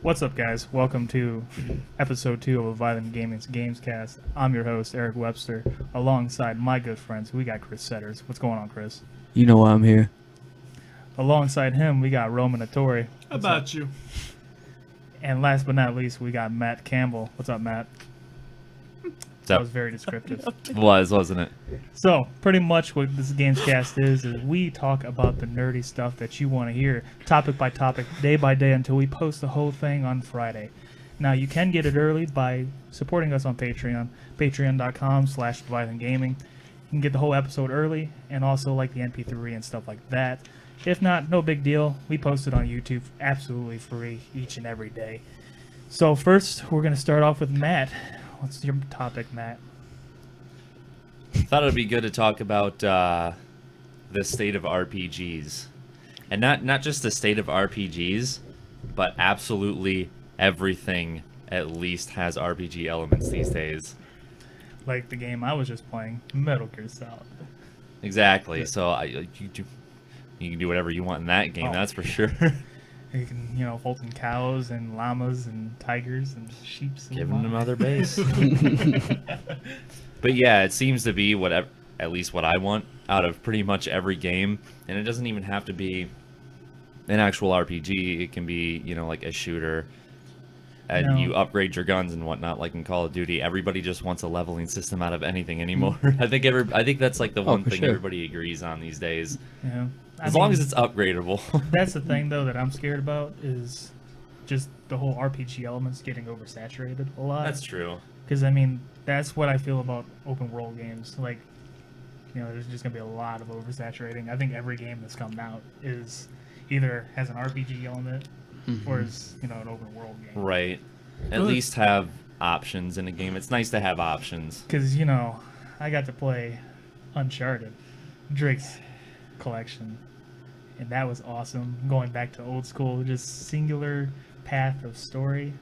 What's up, guys? Welcome to episode 2 of Leviathan Gaming's Gamescast. I'm your host, Eric Webster. Alongside my good friends, we got Chris Setters. What's going on, Chris? You know why I'm here. Alongside him, we got Roman Attore. How about you? And last but not least, we got Matt Campbell. What's up, Matt? That was very descriptive. Wasn't it? So, pretty much what this Gamescast is we talk about the nerdy stuff that you want to hear, topic by topic, day by day, until we post the whole thing on Friday. Now, you can get it early by supporting us on Patreon, patreon.com/LeviathanGaming. You can get the whole episode early, and also like the MP3 and stuff like that. If not, no big deal. We post it on YouTube absolutely free each and every day. So first, we're going to start off with Matt. What's your topic, Matt? Thought it would be good to talk about the state of RPGs. And not just the state of RPGs, but absolutely everything at least has RPG elements these days. Like the game I was just playing, Metal Gear Solid. Exactly. So you can do whatever you want in that game, that's for sure. You can, Fulton cows and llamas and tigers and sheep. Giving them other base. But yeah, it seems to be whatever, at least what I want out of pretty much every game. And it doesn't even have to be an actual RPG. It can be, like a shooter. And you upgrade your guns and whatnot, like in Call of Duty. Everybody just wants a leveling system out of anything anymore. I think that's like the one thing everybody agrees on these days. Yeah. As long as it's upgradable. That's the thing, though, that I'm scared about is just the whole RPG elements getting oversaturated a lot. That's true. Because, that's what I feel about open world games. Like, there's just going to be a lot of oversaturating. I think every game that's come out is either has an RPG element or is, an open world game. Right. At least have options in a game. It's nice to have options. Because, I got to play Uncharted, Drake's collection, and that was awesome. Going back to old school, just singular path of story.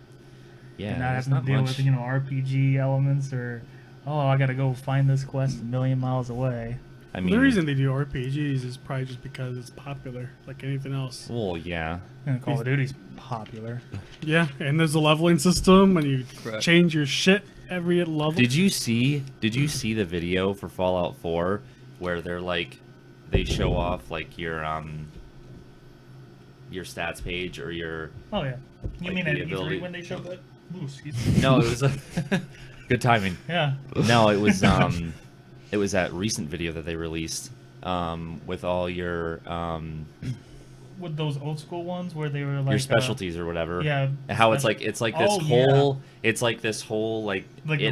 Yeah, and not having to deal with RPG elements or I gotta go find this quest a million miles away. The reason they do RPGs is probably just because it's popular, like anything else. Well, yeah. And Call of Duty's popular. Yeah, and there's a leveling system, and you change your shit every level. Did you see the video for Fallout 4 where they show off your stats page or your You mean at E3 when they showed that? Ooh, excuse me. No, it was good timing. Yeah. No, it was it was that recent video that they released with all your with those old school ones where they were like your specialties or whatever. Yeah. How it's like this whole it's like this whole the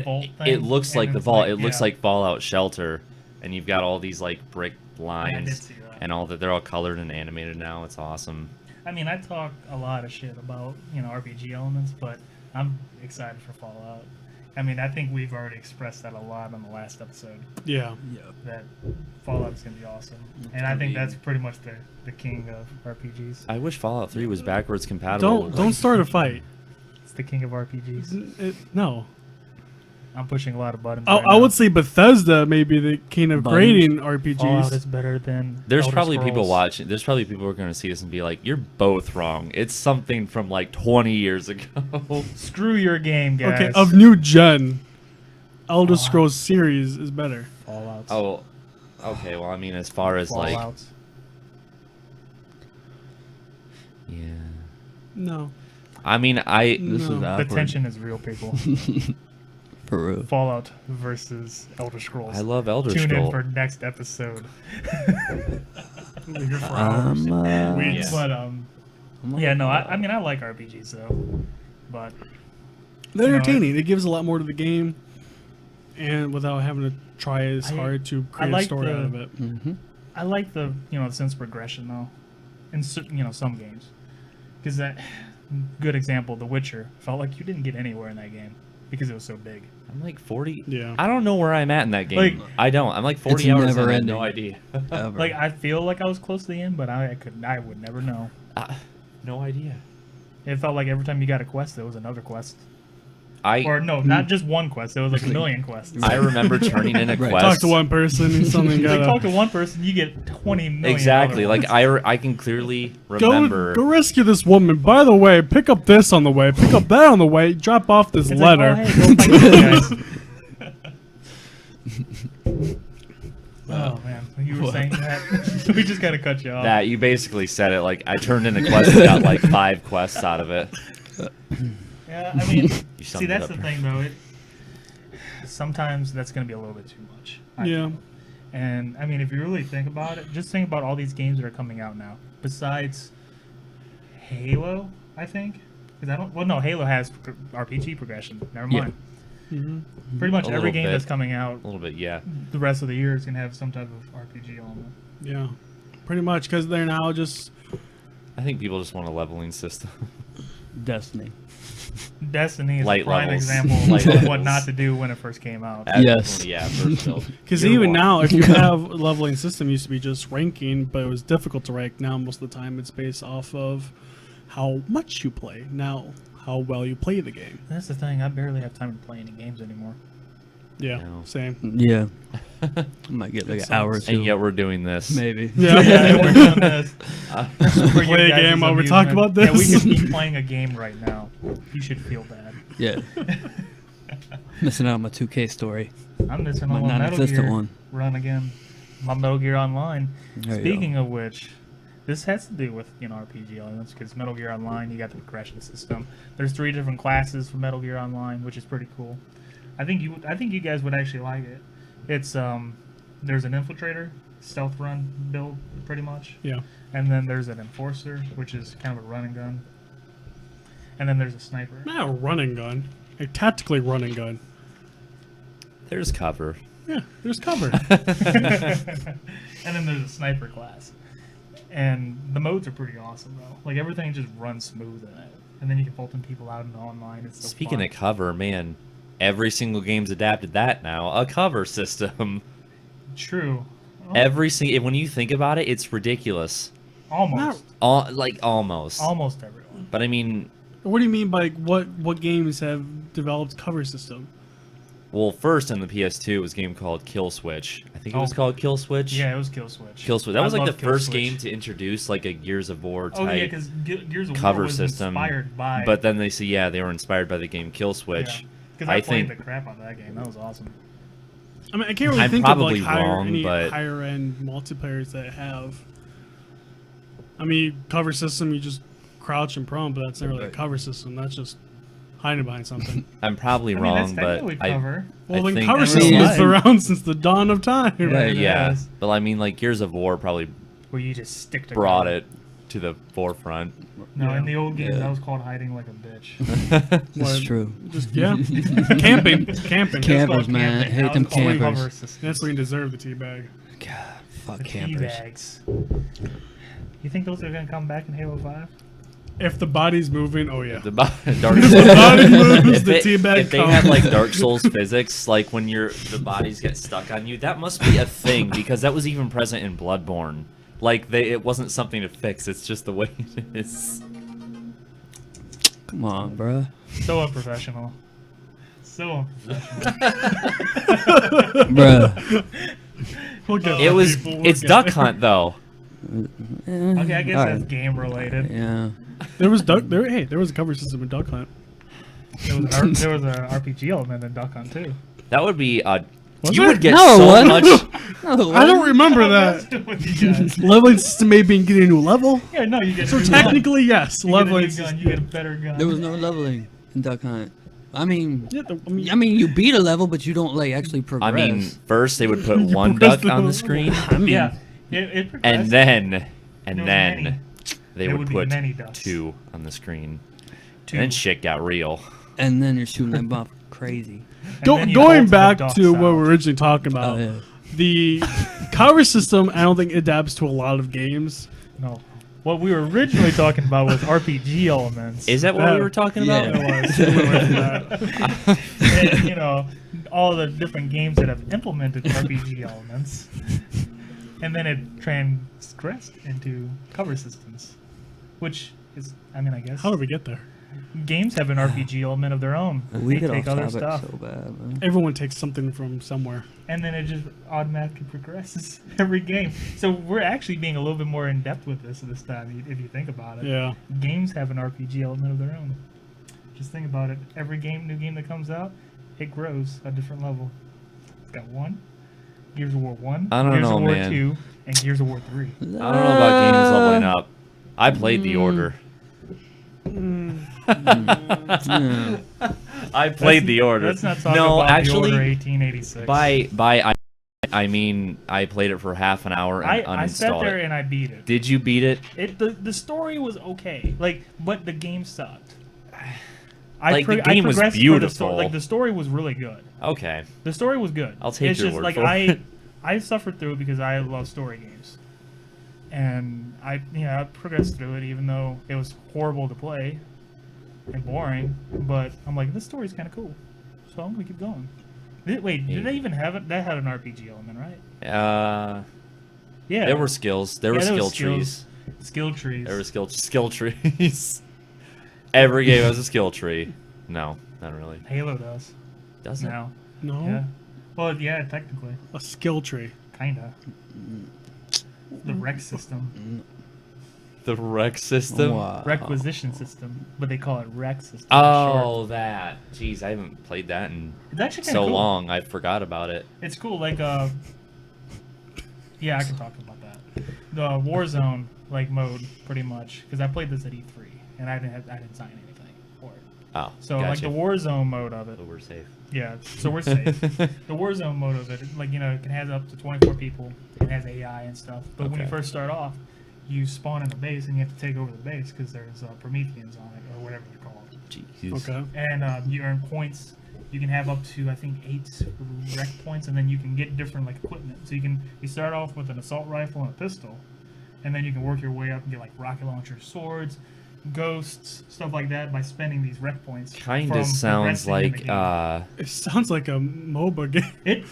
vault thing. It looks like the vault. It looks like Fallout Shelter, and you've got all these brick lines and all that. They're all colored and animated now. It's awesome. I talk a lot of shit about RPG elements, but I'm excited for Fallout. I think we've already expressed that a lot on the last episode. Yeah. That Fallout's gonna be awesome, and I think that's pretty much the king of RPGs. I wish Fallout 3 was backwards compatible. Don't start a fight. It's the king of RPGs. No. I'm pushing a lot of buttons. I would say Bethesda may be the king of grading RPGs. Fallout is better than. There's Elder probably Scrolls. people watching. There's probably people who are going to see this and be like, "You're both wrong. It's something from 20 years ago." Screw your game, guys. Okay, of new gen, Elder Scrolls series is better. Fallout. Oh, okay. Well, as far as Fallout. yeah. No. This is The awkward. tension is real, people. Peru. Fallout versus Elder Scrolls. I love Elder Tune Scrolls. in for next episode. We're here for hours. I like RPGs though, but They're entertaining. It gives a lot more to the game, and without having to try as hard to create a story out of it. I like the sense of progression though, in some games, because that good example, The Witcher, felt like you didn't get anywhere in that game because it was so big. I'm 40. Yeah. I don't know where I'm at in that game. I don't. I'm 40 hours in. I have no idea. I feel like I was close to the end, but I would never know. No idea. It felt like every time you got a quest, there was another quest. Or no, not just one quest. It was like a million quests. I remember turning in a Right. quest. Talk to one person and something Like got talk to one person, you get 20 million. Exactly. other Like ones. I can clearly remember. Go rescue this woman. By the way, pick up this on the way. Pick up that on the way. Drop off this It's like, letter. oh, hey, go find these guys. Oh man, you were saying that. We just gotta cut you off. That you basically said it. Like I turned in a quest and got like 5 quests out of it. Yeah, I mean, You see, summed it that's up the there. thing though. Sometimes that's gonna be a little bit too much. I Yeah. feel. And I mean, if you really think about it, just think about all these games that are coming out now. Besides Halo, I think, because I don't. Well, no, Halo has RPG progression. Never Yeah. mind. Mm-hmm. Pretty much A every little game bit. that's coming out A little bit, yeah. the rest of the year is gonna have some type of RPG element. Yeah. Pretty much because they're now just. I think people just want a leveling system. Destiny. Destiny is Light a prime levels. example Light of what levels. not to do when it first came out. Yes. Yeah, first build. Because Year even one. now, if you have a leveling system, it used to be just ranking, but it was difficult to rank. Now, most of the time, it's based off of how much you play. Now, how well you play the game. That's the thing. I barely have time to play any games anymore. Yeah, No. same. Yeah. I might get like an hour or two. And yet we're doing this. Maybe. Yeah. Yeah, we're doing this. For Play a your guys' game while we talk amusement. about Yeah, we this. could be playing a game right now. You should feel bad. Yeah. Missing out on my 2K story. I'm missing My on Metal non-existent Gear one. run again. My Metal Gear Online. There you Speaking of which, this has to do with RPG elements because Metal Gear Online, you got the progression system. There's 3 different classes for Metal Gear Online, which is pretty cool. I think you guys would actually like it. It's there's an infiltrator stealth run build pretty much, Yeah. and then there's an enforcer, which is kind of a run and gun, and then there's a sniper. Not a running gun. A tactically running gun. There's cover. Yeah, there's cover. And then there's a sniper class. And the modes are pretty awesome, though. Like, everything just runs smooth in it. And then you can bolt them people out in the online. It's so Speaking fun. of cover, man, every single game's adapted that now. A cover system. True. Oh, Every single. When you think about it, it's ridiculous. almost. Almost. Almost everyone. But I mean, What do you mean by what games have developed cover system? well, first on the PS2 was a game called Kill Switch. I think it was Oh. called Kill Switch. Yeah, it was Kill Switch. Kill Switch. That I was like the love Kill first Switch. game to introduce like a Gears of War type Oh, yeah, because Gears of cover War was system. inspired by... But then they say, yeah, they were inspired by the game Kill Switch. Because I I played think the crap out of that game. That was awesome. I mean, I can't really I'm think of probably like wrong, any but- higher end multiplayers that have. I mean, cover system, you just crouch and prone, but that's not really a Right. cover system. That's just hiding behind something. I'm probably I mean, that's wrong, but technically I, cover. Well, then think- cover I system mean, has been around since the dawn of time. Right. yeah. Yes. But I mean, like Gears of War probably Where you just stick to brought cover. it to the forefront. No, Yeah. in the old games, Yeah. that was called hiding like a bitch. It's What? true. Just yeah, camping. Campers, called man. camping. Hate That them was called campers. cover system. That's where you deserve the teabag. God, fuck The campers. teabags. You think those are gonna come back in Halo 5? If the body's moving, oh yeah. The Dark If Souls. the body moves, the If teabag they comes. had like Dark Souls physics, like when the bodies get stuck on you, that must be a thing because that was even present in Bloodborne. Like it wasn't something to fix. It's just the way it is. Come on, bruh. So unprofessional. So unprofessional. Bruh. We'll get It there, was. people. We'll It's get Duck there. Hunt though. Okay, I guess Alright. that's game related. Yeah. There was Duck. There was a cover system in Duck Hunt. There was an RPG element in Duck Hunt too. That would be. Was You there? would get No, so what? much. No, I don't remember that. With you guys. Leveling system may be getting a new level. Yeah, no, you get So a new technically, yes, gun. You get a leveling new gun. system. You get a better gun. There was no leveling in Duck Hunt. I mean, Yeah, I mean, you beat a level, but you don't like actually progress. I mean, first they would put one progressed duck on the the screen, I mean, yeah, it progressed. and then There was many. they There would would be put many ducks. 2 on the screen. Two. And then shit got real. and then you're shooting them up crazy. And then you Going bolt the back ducks to what out. we were originally talking about, Oh, yeah. the cover system, I don't think adapts to a lot of games. No. What we were originally talking about was RPG elements. Is that what Yeah. we were talking Yeah. about? It was. It went away from that. And, you know, all the different games that have implemented RPG elements. And then it transgressed into cover systems. Which is, I mean, I guess. How did we get there? games have an RPG element of their own. We They get take off other topic stuff, so bad, man. Everyone takes something from somewhere. and then it just automatically progresses every game. So we're actually being a little bit more in depth with this time, if you think about it. Yeah. Games have an RPG element of their own. Just think about it. Every new game that comes out, it grows a different level. It's got Gears of War 1, I don't Gears know, of War man. 2, and Gears of War 3. I don't know about games leveling up. I played The Order. I played The Order. Let's not talk no, about actually, The Order 1886. I mean I played it for half an hour and I sat uninstalled there it. and I beat it. Did you beat it? The story was okay, but the game sucked. The game was progressed for beautiful. the story was really good. Okay. The story was good. I'll take it's your just word like for it. I suffered through it because I love story games, and I progressed through it even though it was horrible to play and boring. But I'm like, this story's kind of cool, so I'm gonna keep going. Wait, did they even have it? That had an RPG element, right? Yeah. There were skills. There were skill trees. Skill trees. There were skill trees. Every game has a skill tree. No, not really. Halo does. Does it? Now. No. Yeah. Well, yeah, technically. A skill tree. Kinda. The rec system. The rec system? Wow. Requisition system. But they call it rec system. for short. Oh, that. Jeez, I haven't played that in It's actually kind of so cool. long. I forgot about it. It's cool, yeah, I can talk about that. The Warzone mode, pretty much, because I played this at E3 and I didn't sign anything for it. Oh, So gotcha. the Warzone mode of it, But we're safe. yeah. So we're safe. The Warzone mode of it, it can have up to 24 people. It has AI and stuff. But when you Okay. first start off, you spawn in a base and you have to take over the base because there's Prometheans on it or whatever they're called. Jeez. Okay. And you earn points. You can have up to, I think, 8 rec points, and then you can get different equipment. So you start off with an assault rifle and a pistol, and then you can work your way up and get rocket launchers, swords, ghosts, stuff like that by spending these rec points. Kind from of sounds progressing in like the game. It sounds like a MOBA game. It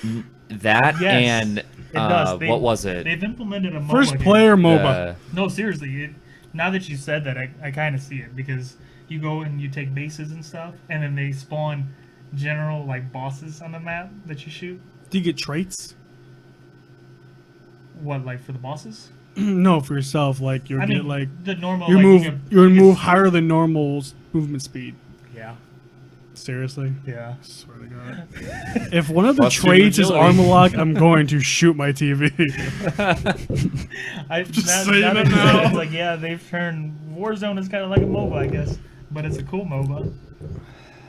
that Yes, and it does. what was it? They've implemented a MOBA First game. player MOBA. No, seriously. Now that you said that, I kind of see it because you go and you take bases and stuff, and then they spawn general bosses on the map that you shoot. Do you get traits? What, for the bosses? No, for yourself. You I get mean, the normal. you you move higher than normal movement speed. Yeah. Seriously? Yeah. Swear to God. If one of the Plus two traits is agility. armor lock, I'm going to shoot my TV. Just saying that it you said now. it, it's yeah, they've turned Warzone is kind of like a MOBA, I guess, but it's a cool MOBA,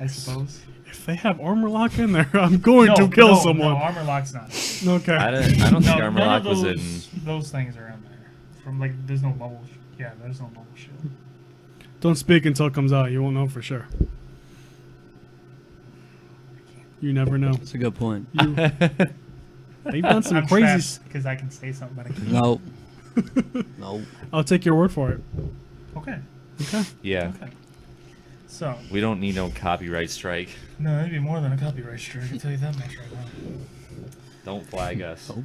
I suppose. If they have armor lock in there, I'm going to kill someone. No, armor lock's not. Okay. I don't think No, Armor none Lock of was in. those things are in there. From there's no bubble. Yeah, there's no bubble shield. Don't speak until it comes out. You won't know for sure. You never know. That's a good point. They've done some I'm crazy. because I can say something, but I can't. Nope. Nope. I'll take your word for it. Okay. Okay. Yeah. Okay. So We don't need no copyright strike. no, it'd be more than a copyright strike. I can tell you that much right now. Don't flag us. Nope.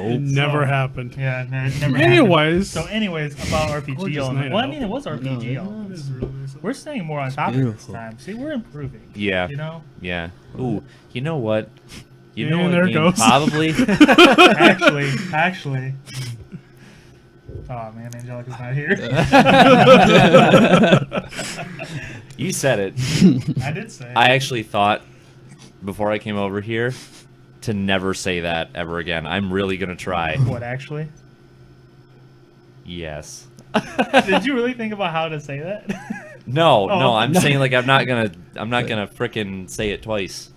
It never So- happened. Yeah, no, it never Anyways. happened. So, anyways, about RPG Gorgeous elements. night Well, I out. mean, it was RPG elements. We're staying more on topic beautiful. this time. See, we're improving. Yeah. You know? Yeah. Ooh, you know what? You know And what there it game goes. probably Actually. Oh man, Angelica's not here. You said it. I did say. I actually thought before I came over here to never say that ever again. I'm really gonna try. What actually? Yes. Did you really think about how to say that? No, Oh. no, I'm saying I'm not gonna frickin' say it twice.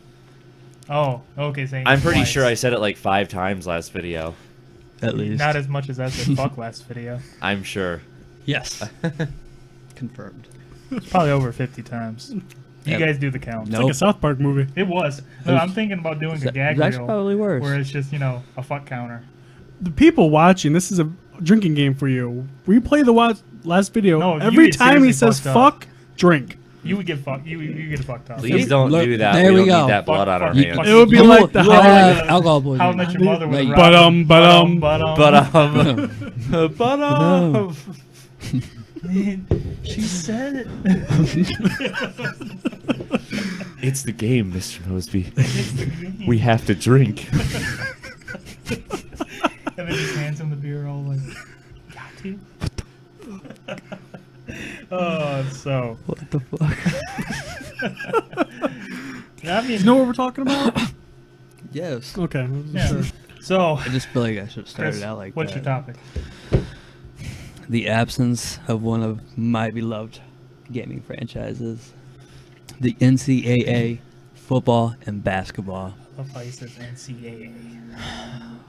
Oh, okay. Saying I'm it pretty twice. sure I said it 5 times last video. At least. Not as much as I said fuck last video. I'm sure. Yes. Confirmed. It's probably over 50 times. You Yeah. guys do the count. No. Like a South Park movie. It was. No, I'm thinking about doing a gag It's actually reel probably worse. where it's just a fuck counter. The people watching, this is a drinking game for you. Replay the last video. No, you Every get time he seriously says fucked up. fuck, drink. You would get fucked. You get fucked up. Please don't Look, do that. there we we don't go. need that blood on our Fuck- hands. fuck- It would be You like will- the you will how have I- alcohol poisoning. How I Met Your Mother with Like- Robin. But But She said it. It's the game, Mr. Mosby. We have to drink. And then just hands him the beer, all like, got to. So. What the fuck? I mean, You know what we're talking about? Yes. Okay. yeah. So, I just feel like I should have started Chris, out like what's that. your topic? The absence of one of my beloved gaming franchises, the NCAA football and basketball. I love how he says NCAA.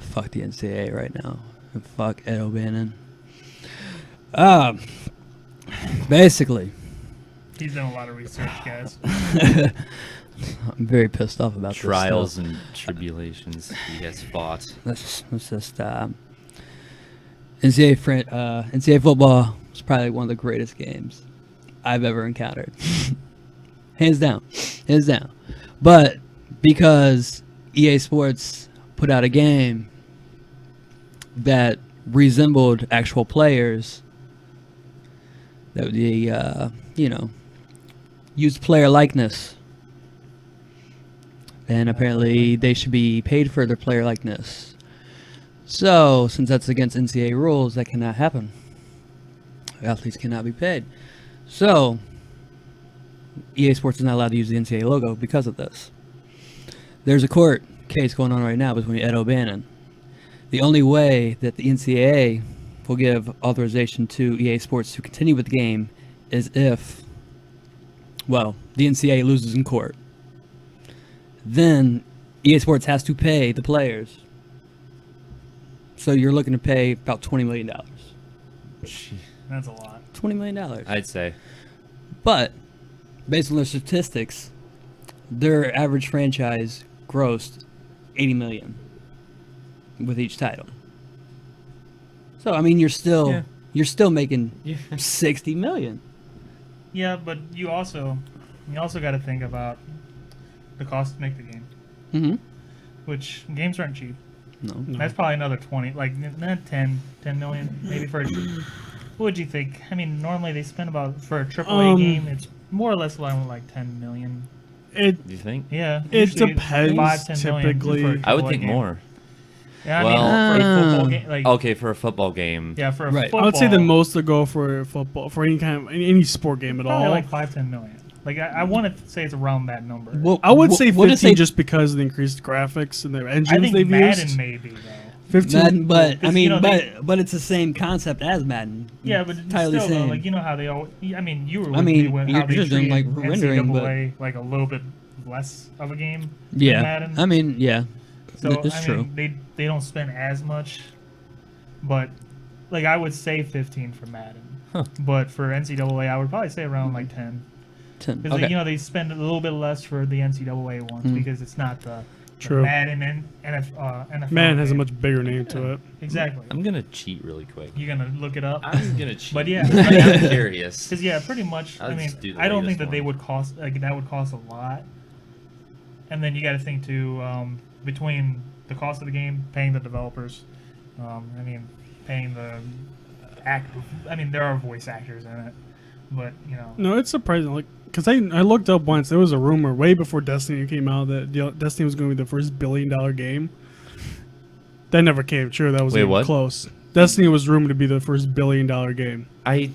Fuck the NCAA right now. And fuck Ed O'Bannon. Basically, He's done a lot of research, guys. I'm very pissed off about Trials this stuff. and tribulations he has fought. Let's just NCAA football was probably one of the greatest games I've ever encountered. Hands down. But because EA Sports put out a game that resembled actual players, that they used player likeness, and apparently they should be paid for their player likeness. So, since that's against NCAA rules, that cannot happen. Athletes cannot be paid. So, EA Sports is not allowed to use the NCAA logo because of this. There's a court case going on right now between Ed O'Bannon. The only way that the NCAA will give authorization to EA Sports to continue with the game is if, the NCAA loses in court. Then EA Sports has to pay the players. So you're looking to pay about $20 million. That's a lot. $20 million. I'd say. But, based on their statistics, their average franchise grossed $80 million with each title. So, I mean, you're still making $60 million. Yeah, but you also got to think about the cost to make the game, Mm-hmm. which games aren't cheap. No. That's probably another 20, like 10 million, maybe for. What would you think? I mean, normally they spend about for a AAA game. It's more or less around like 10 million. Do you think? Yeah, It usually depends, 5-10 million typically. for a I would AAA think game. more. Yeah, I Well- mean, for a football game, like Okay, for a football game. yeah, for a Right. football, I would say the most to go for football, for any sport game at probably all. like 5-10 million. Like I want to say it's around that number. I would say what if 15 they- just because of the increased graphics and the I engines think they've Madden used. maybe though. 15. Madden, but I Because, mean, you know, they- but it's the same concept as Madden. Yeah, but entirely still, though, same. like you know how they all. I mean, you were I with mean, me with you're how they just doing, treated like, rendering, but- NCAA like a little bit less of a game. than Yeah, Madden. I mean, yeah, So it's I true. mean, they don't spend as much, but like I would say 15 for Madden, but for NCAA I would probably say around like 10. 10. Because Okay. you know they spend a little bit less for the NCAA ones Mhm. because it's not the True. Madden and NFL. Madden has a game. much bigger name to it. Exactly. I'm gonna cheat really quick. You're gonna look it up. I'm gonna cheat. But yeah. I'm curious. Because yeah, pretty much. I'll I mean, just do the I don't think latest that they one. would cost that would cost a lot. And then you got to think too between the cost of the game, paying the developers. I mean, paying the act. I mean, there are voice actors in it, but you know. No, it's surprising. Like, because I looked up once, there was a rumor way before Destiny came out that Destiny was going to be the first $1 billion game. That never came true. That was Wait, even what? close. Destiny was rumored to be the first $1 billion game. I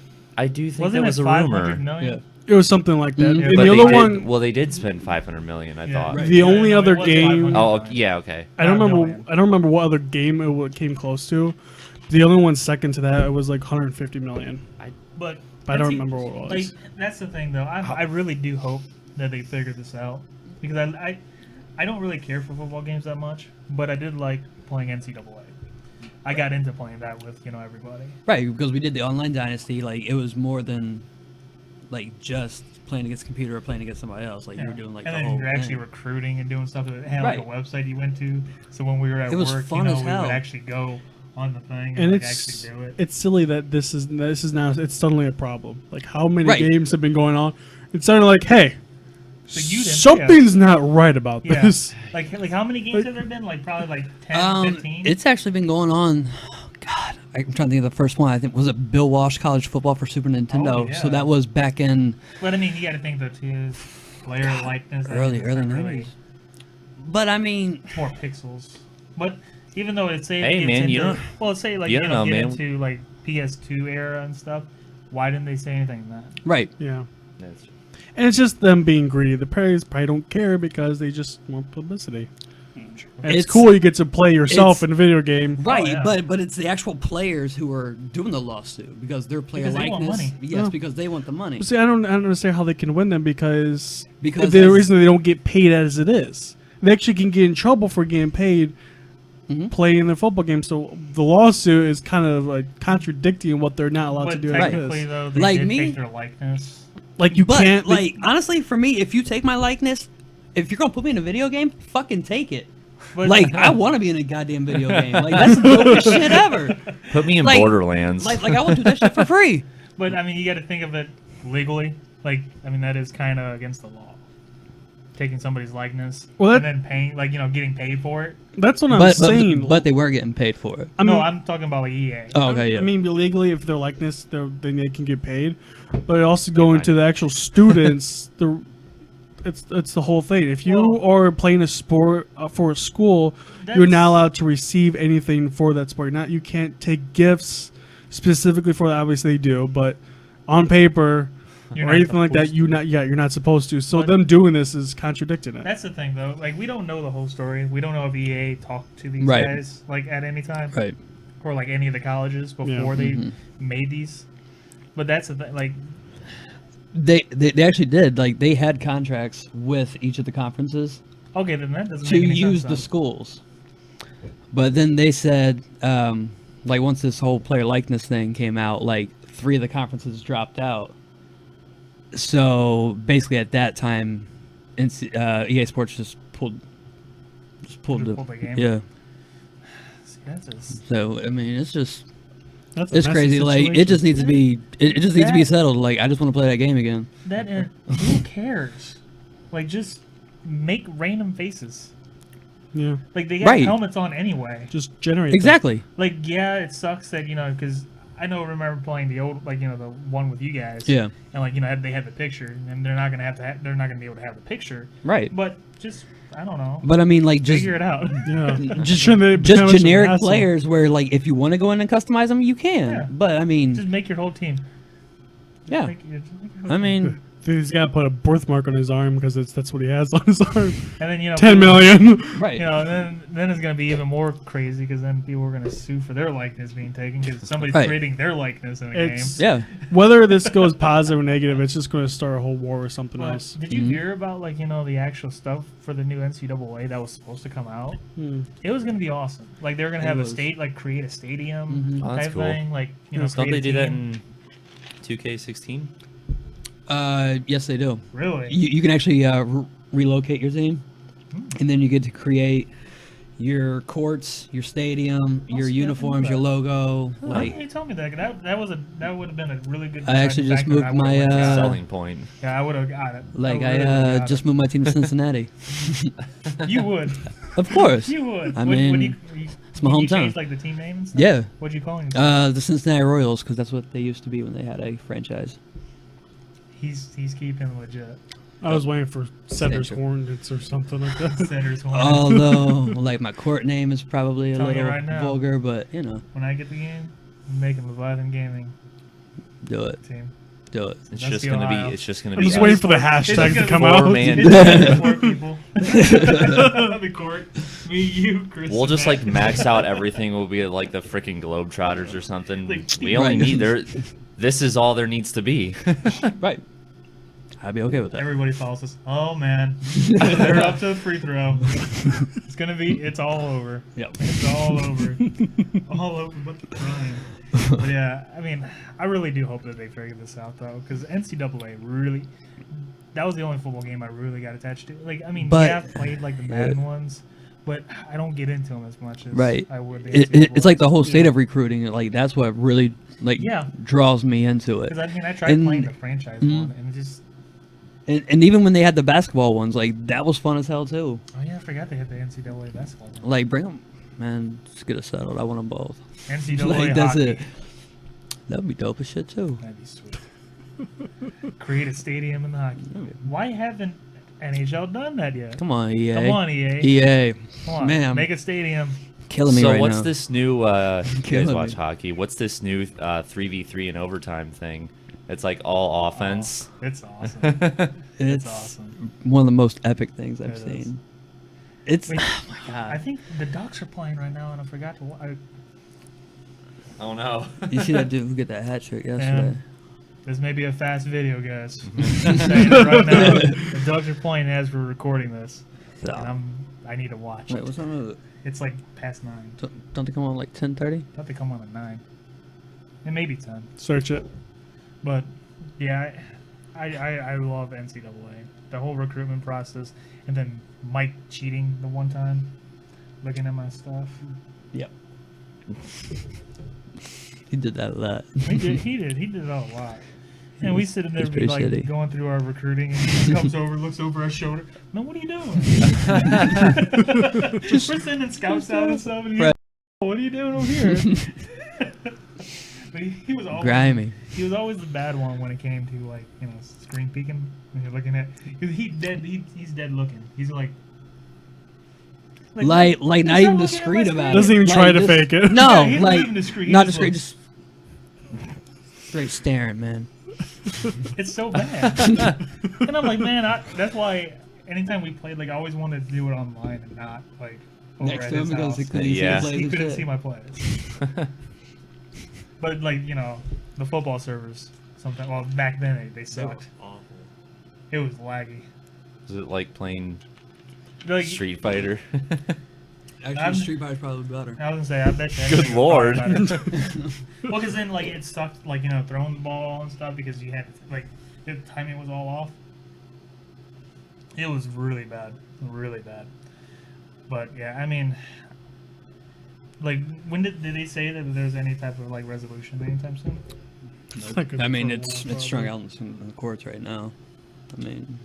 do think Wasn't that was it a 500 rumor. million? It was something like that. Mhm. And But the they other did, one, well, they did spend 500 million. I thought. Right. the only no, it other was game. 500 Oh, million. yeah. Okay. I don't Not remember. million. I don't remember what other game it came close to. The only one second to that, it was like 150 million. But I don't see, remember what it was. Like that's the thing, though. I really do hope that they figure this out because I don't really care for football games that much, but I did like playing NCAA. I got into playing that with everybody. Right, because we did the online dynasty. Like, it was more than like just playing against a computer or playing against somebody else. Like, you were doing like and the then whole you're actually thing. recruiting and doing stuff that had like a Right. website you went to. So when we were at It was work, fun as we hell. would actually go on the thing and, And like, it's actually do it. it's silly that this is now it's suddenly a problem. Like how many Right. games have been going on? It's suddenly like, hey, So you didn't- something's not right about Yeah. this. Like how many games have there been? Like probably like 10, 15? It's actually been going on. God, I'm trying to think of the first one. I think was it Bill Walsh College Football for Super Nintendo. Oh, yeah. So that was back in But I mean, you got to think though too. Player likeness. I early think it's not 90s. really But I mean, more pixels. But even though it's say Hey, it's man, into, you don't- well, say like you you don't know, know, get man. into like PS2 era and stuff. Why didn't they say anything then? right. Yeah. That's- And it's just them being greedy. The players probably don't care because they just want publicity. And it's It's- cool you get to play yourself it's- in a video game. Right, yeah. but it's the actual players who are doing the lawsuit because their player Because they want likeness. money. Yes, Yeah. because they want the money. See, I don't understand how they can win them because Because the as- reason they don't get paid as it is. They actually can get in trouble for getting paid Mhm. playing their football game. So the lawsuit is kind of like contradicting what they're not allowed But to do. technically, Like, though, they Like did me? take their likeness. like you But can't like honestly, for me, if you take my likeness, if you're gonna put me in a video game, fucking take it. But Like I want to be in a goddamn video game. Like that's the dopest shit ever. Put me in Like- Borderlands. Like I will do that shit for free. But I mean, you got to think of it legally. Like, I mean, that is kind of against the law. Taking somebody's likeness Well, and then paying, like, you know, getting paid for it. That's what I'm But, saying. but they were getting paid for it. I mean, No, I'm talking about like EA. Oh, okay, yeah. I mean, illegally, if their likeness, then they can get paid. But it also go into the actual students. It's the whole thing. If you Well- are playing a sport for a school, you're That's- not allowed to receive anything for that sport. You can't take gifts specifically for that. Obviously, they do, but on paper You're or not anything like that, supposed you're not supposed to. So But- them doing this is contradicting it. That's the thing, though. Like, we don't know the whole story. We don't know if EA talked to these Right. guys, like, at any time. Right. Or, like, any of the colleges before Yeah. they Mhm. made these. But that's the thing. Like, They actually did. Like they had contracts with each of the conferences okay, then that doesn't to make any use sense, the then. schools. But then they said, like once this whole player likeness thing came out, like 3 of the conferences dropped out. So basically, at that time, EA Sports just pulled Just pulled the game. yeah. See, that's just, So I mean, it's just That's a it's messy crazy. Like it situation. just needs to be it just needs to be That- settled. Like I just want to play that game again. that who cares? Like, just make random faces. Yeah, Like, they got Right. helmets on anyway. just generate that. Exactly. Like, yeah, it sucks that, you know, because I remember playing the old, like, you know, the one with you guys. Yeah. And, like, you know, they had the picture, and they're not gonna they're not gonna be able to have the picture. Right. But just, I don't know, But I mean, like just figure it out. Yeah, just Shouldn't they become just some generic hassle? players where like if you want to go in and customize them, you can. Yeah. But I mean, Just make your whole team. Just yeah. make your whole I team. mean, He's got to put a birthmark on his arm because that's what he has on his arm. and then, you know, 10 million. right. You know, and then it's gonna be even more crazy because then people are gonna sue for their likeness being taken because somebody's Right. creating their likeness in a It's- game. Yeah. Whether this goes positive or negative, it's just going to start a whole war or something But else. did you Mhm. hear about, like, you know, the actual stuff for the new NCAA that was supposed to come out? Hmm. It was gonna be awesome. Like, they were gonna It have was. a state, like, create a stadium Mhm. Oh, that's type cool. thing. Like, you know, Don't create they a do that team. in 2K16? Yes, they do. Really? You can actually relocate your team, Hmm. and then you get to create your courts, your stadium, Oh, your see, I didn't uniforms, know your that. logo. Why Like didn't you tell me that? 'Cause that would have been a really good. I actually just deciding factor. moved my, would've got it. Selling point. Yeah, I would have got it. like would've I really got just moved my team to Cincinnati. it. You would. Of course. You would. I What mean, you, it's my did you hometown. change, like, the team name and stuff? Yeah. What'd you call him? The Cincinnati Royals, because that's what they used to be when they had a franchise. He's keeping legit. I was waiting for Setter's Center. Hornets or something like that. Centers one. Although, like my court name is probably a Telling you little right now. vulgar, but you know, When I get the game, I'm making Leviathan Gaming do it, team. do it. It's That's just the gonna Ohio. be. It's just gonna I'm be. just us. waiting for the It's hashtag just to gonna come be out. 4-man. It's just gonna be 4 people. The court. Me, you, Chris. We'll and just Matt. like max out everything. We'll be like the freaking Globetrotters or something. Like, We only Right. need there. This is all there needs to be. Right. I'd be okay with that. Everybody follows us. Oh man, they're up to the free throw. It's gonna be. It's all over. Yep. It's all over. All over but the time. But yeah, I mean, I really do hope that they figure this out though, because NCAA really. That was the only football game I really got attached to. Like, I mean, But- yeah, I've played like the Madden ones, but I don't get into them as much as Right. I would. The It's like the whole NCAA. state of recruiting. Like that's what really like Yeah. draws me into it. Because I mean, I tried And- playing the franchise Mhm. one, and it just. And even when they had the basketball ones, like that was fun as hell too. Oh yeah, I forgot they had the NCAA basketball one. Like bring them. Man, just get it settled. I want them both. NCAA Like, that's hockey. it. That'd be dope as shit too. That'd be sweet. Create a stadium in the hockey. Why haven't NHL done that yet? Come on, EA. Come on, EA. EA. Come on, Man, make a stadium. killing me So right what's now. this new? You guys Killing watch me. hockey? What's this new 3v3 and overtime thing? It's like all offense. Oh, it's awesome. It's It's awesome. one of the most epic things I've It is. seen. It's Wait, oh my god. I think the Ducks are playing right now, and I forgot to. Oh no! You see that dude who get that hat trick yesterday? This may be a fast video, guys. I'm saying it right now. The Ducks are playing as we're recording this, and I need to watch Wait, it. what's wrong with it? It's like past 9. Don't they come on like 10:30? I thought they come on at 9. It may be 10. Search it. But yeah, I love NCAA. The whole recruitment process, and then Mike cheating the one time, looking at my stuff. Yep. He did that a lot. He did it a lot. And we sitting there He's pretty like shitty. going through our recruiting, and he comes over, looks over our shoulder. No, what are you doing? We're sending scouts out and stuff. And he's like, what are you doing over here? But he was always Grimy. He was always the bad one when it came to like screen peeking when you're looking at. Cause he's dead looking. He's like Like not he's even not discreet looking at my about it. Doesn't even try to just- fake it. No, Yeah, he's not like even discreet. He not just discreet, looks- just straight staring, man. It's so bad. And I'm like, man, that's why anytime we played, like I always wanted to do it online and not like over Next at to him his because house. he couldn't Yeah. see the plays He and couldn't shit. see my plays. But like the football servers sometimes. Well, back then they sucked. It was laggy. Is it like playing Like, Street Fighter? Actually, I'm- Street Fighter's probably better. I was gonna say, I bet you. Good anything lord. was probably better. Well, because then like it sucked, like throwing the ball and stuff because you had like the timing was all off. It was really bad, really bad. But yeah, I mean, like when did they say that there's any type of like resolution anytime soon? Not gonna I mean, be for a it's while, strung probably. out in the courts right now. I mean,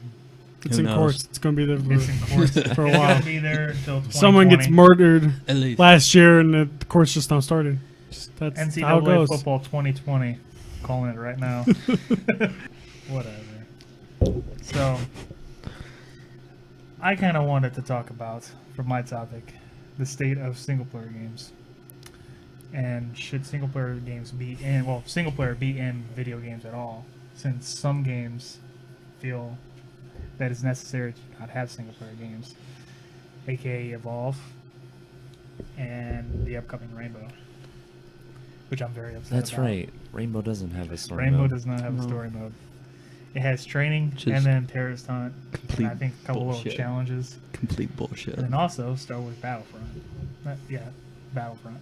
It's who in knows? courts. It's gonna be there It's in courts. for a It's while. gonna be there until 2020. Someone gets murdered At least. last year, and the court's just now started. That's how it NCAA goes. Football 2020. Calling it right now. Whatever. So, I kind of wanted to talk about, for my topic, the state of single-player games. And should single-player games be in, well, single-player be in video games at all? Since some games feel that it's necessary to not have single-player games. AKA Evolve and the upcoming Rainbow. Which I'm very upset That's about. right. Rainbow doesn't have a story Rainbow mode. does not have a No. story mode. It has training Just and then terrorist hunt, complete and I think a couple little bullshit. challenges, Complete bullshit. and then also Star Wars Battlefront. Yeah, Battlefront.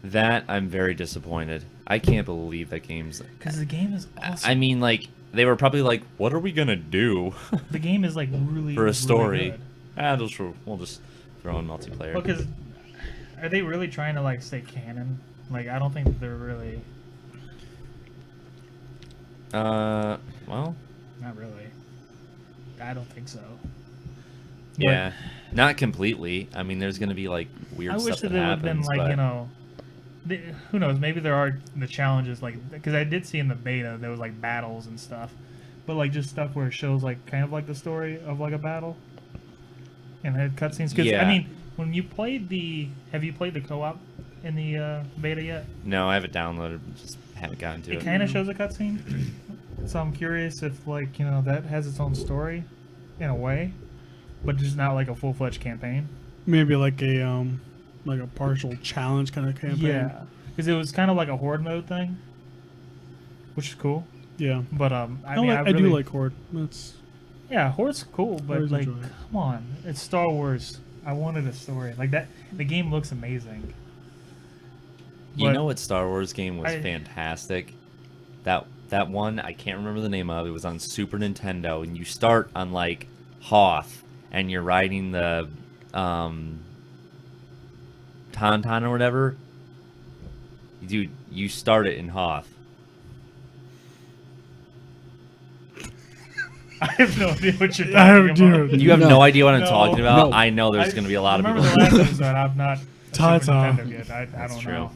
That I'm very disappointed. I can't believe that game's. Because the game is awesome. I mean, like they were probably like, "What are we gonna do The game is like really for a really story?" good. We'll just throw in multiplayer. Because are they really trying to like stay canon? Like I don't think that they're really. Well, Not really. I don't think so. yeah, not completely. I mean, there's gonna be like weird I stuff wish that that it would have been happens, like but who knows? Maybe there are the challenges like because I did see in the beta there was like battles and stuff, but like just stuff where it shows like kind of like the story of like a battle, and had cutscenes. Because Yeah. I mean, when you played have you played the co-op in the beta yet? no, I have it downloaded, just haven't gotten to It it. kind of shows a cutscene, so I'm curious if like that has its own story, in a way, but just not like a full-fledged campaign. Maybe like a partial challenge kind of campaign. Yeah, because it was kind of like a horde mode thing, which is cool. Yeah. But I mean, I do like Horde. That's yeah, Horde's cool, but Always like, enjoy it. come on, it's Star Wars. I wanted a story like that. The game looks amazing. You But know what Star Wars game was I- fantastic? That one, I can't remember the name of. It was on Super Nintendo, and you start on like Hoth, and you're riding the Tauntaun or whatever. Dude, you start it in Hoth. I have no idea what you're talking I have about. zero. You have No. no idea what I'm No. talking about. No. I know there's going to be a lot of remember people. the last episode. I'm not Ta-ta. Nintendo get. I That's don't true. know.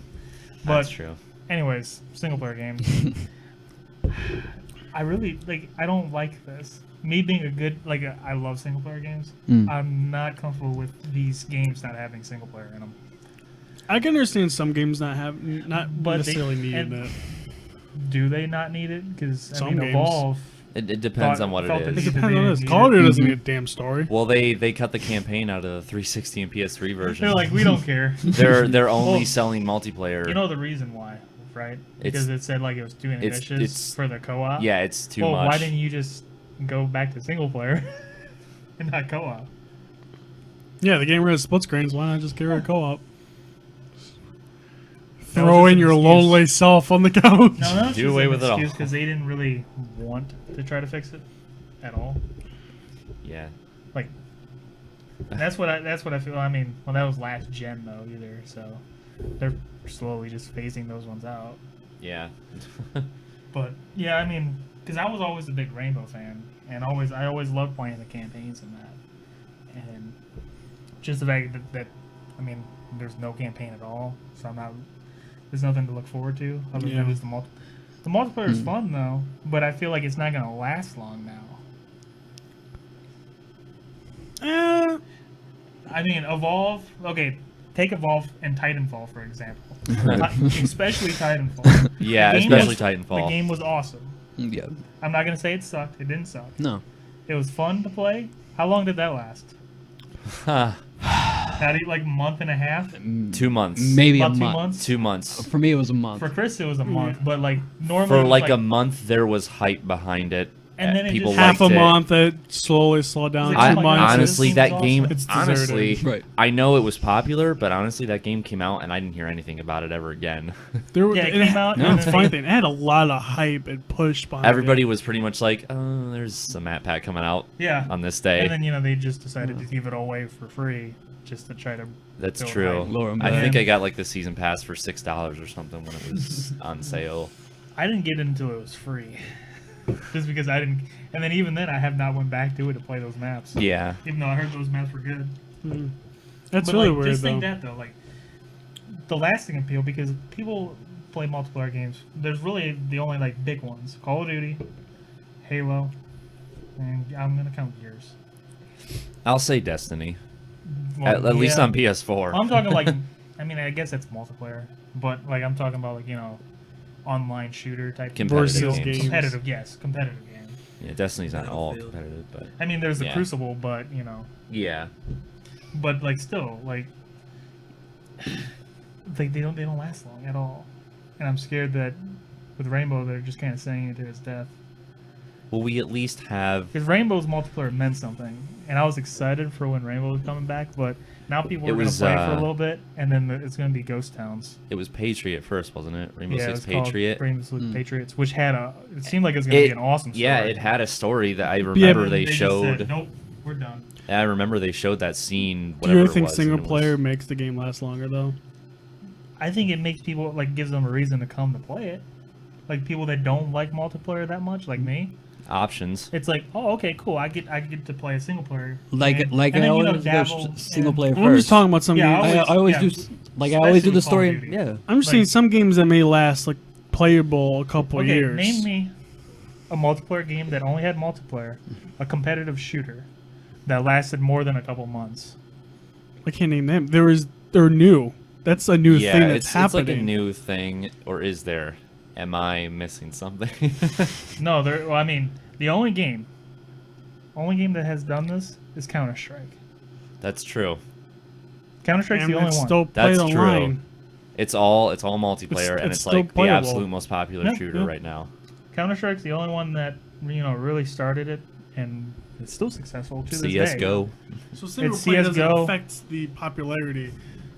That's But true. anyways, single player games. I really I don't like this. Me being a good I love single player games. I'm not comfortable with these games not having single player in them. I can understand some games not But necessarily needing and- it. Do they not need it? Because Some games. Evolve. It depends on what felt it that It is. they depends on didn't this. need Call of it. Duty doesn't need a damn story. Well, they cut the campaign out of the 360 and PS3 version. They're like, we don't care. They're only Well, selling multiplayer. You know the reason why, right? Because it said it was doing it's- initiatives for the co-op. yeah, it's too well, much. why didn't you just go back to single player and not co-op? Yeah, the game rid of split screens. Why not just get rid of co-op? That was Throw just in an your excuse. lonely self on the couch. No, that's Do just away an with it all. excuse because they didn't really want to try to fix it at all. Yeah. Like, that's what I feel. I mean, well, that was last gen though, either. So they're slowly just phasing those ones out. Yeah. But yeah, I mean, because I was always a big Rainbow fan, and I always loved playing the campaigns and that, and just the fact that I mean, there's no campaign at all, so there's nothing to look forward to other Yeah. than just the multiplayer is fun though, but I feel like it's not gonna last long now. I mean, Evolve. Okay, take Evolve and Titanfall for example. Especially Titanfall. Yeah, The game especially was- Titanfall. The game was awesome. Yeah. I'm not gonna say it sucked. It didn't suck. No. It was fun to play. How long did that last? Huh. Not even like a month and a half. 2 months. Maybe a About 2 month. months. 2 months. For me, it was a month. For Chris, it was a month, but like normally For it was, like a month, there was hype behind it. And then it people just- Half a liked it. month, it slowly slowed down. Like, 2 I- months. Honestly, It that was game. awesome. It's deserted. Honestly, Right. I know it was popular, but honestly, that game came out and I didn't hear anything about it ever again. There were, Yeah, it came out, No, and it's then funny they- thing. It had a lot of hype and push behind Everybody it. was pretty much like, "Oh, there's some map pack coming out yeah. on this day." And then they just decided to give it away for free just to try to. That's build true. hype. Lower 'em I down. think I got like the season pass for $6 or something when it was on sale. I didn't get it until it was free, just because I didn't. And then even then, I have not went back to it to play those maps. Yeah. Even though I heard those maps were good. That's But really like, weird, just though. think that though, like the lasting appeal, because people play multiplayer games. There's really the only like big ones: Call of Duty, Halo, and I'm gonna count Gears. I'll say Destiny. Well, At least yeah. on PS4. I'm talking like, I mean, I guess that's multiplayer, but like I'm talking about online shooter type Competitive deal. games. Competitive, yes, competitive game. Yeah, Destiny's not all Battlefield. competitive, but I mean, there's the Yeah. Crucible, but yeah. but like still like they don't last long at all, and I'm scared that with Rainbow they're just kind of saying it to its death. Will we at least have? Because Rainbow's multiplayer meant something, and I was excited for when Rainbow was coming back, but now people It are going to was, play for a little bit, and then it's going to be Ghost Towns. It was Patriot first, wasn't it? Rainbow Yeah, Six it's called Patriot. Rainbow Six Patriots, which had it seemed like it was going to be an awesome story. Yeah, it had a story that I Yeah, remember but they just showed. said, nope, we're done. I remember they showed that scene. Do Whatever you it think was, single and it player was- makes the game last longer, though? I think it makes people gives them a reason to come to play it. Like people that don't like multiplayer that much, like me. options? It's like, oh, okay, cool. I get to play a single player. Like and I then, always go dabble single in- player I'm first. just talking about some Yeah, games. I always yeah. do I always do Especially the with Call story. of Duty. Yeah. I'm just like- saying some games that may last playable a couple Okay, years. name me a multiplayer game that only had multiplayer, a competitive shooter that lasted more than a couple months. I can't name them. They're new. That's a new Yeah, thing that's it's happening. like a new thing, or is there? Am I missing something? No, well, I mean, the only game that has done this is Counter Strike. That's true. Counter Strike's And the only it's one. still played That's true. online. It's all multiplayer, and it's it's still like the playable. absolute most popular Yeah, shooter yeah. right now. Counter Strike's the only one that really started it, and it's still successful to this day. CS:GO, So single It's player doesn't CS:GO. affect the popularity.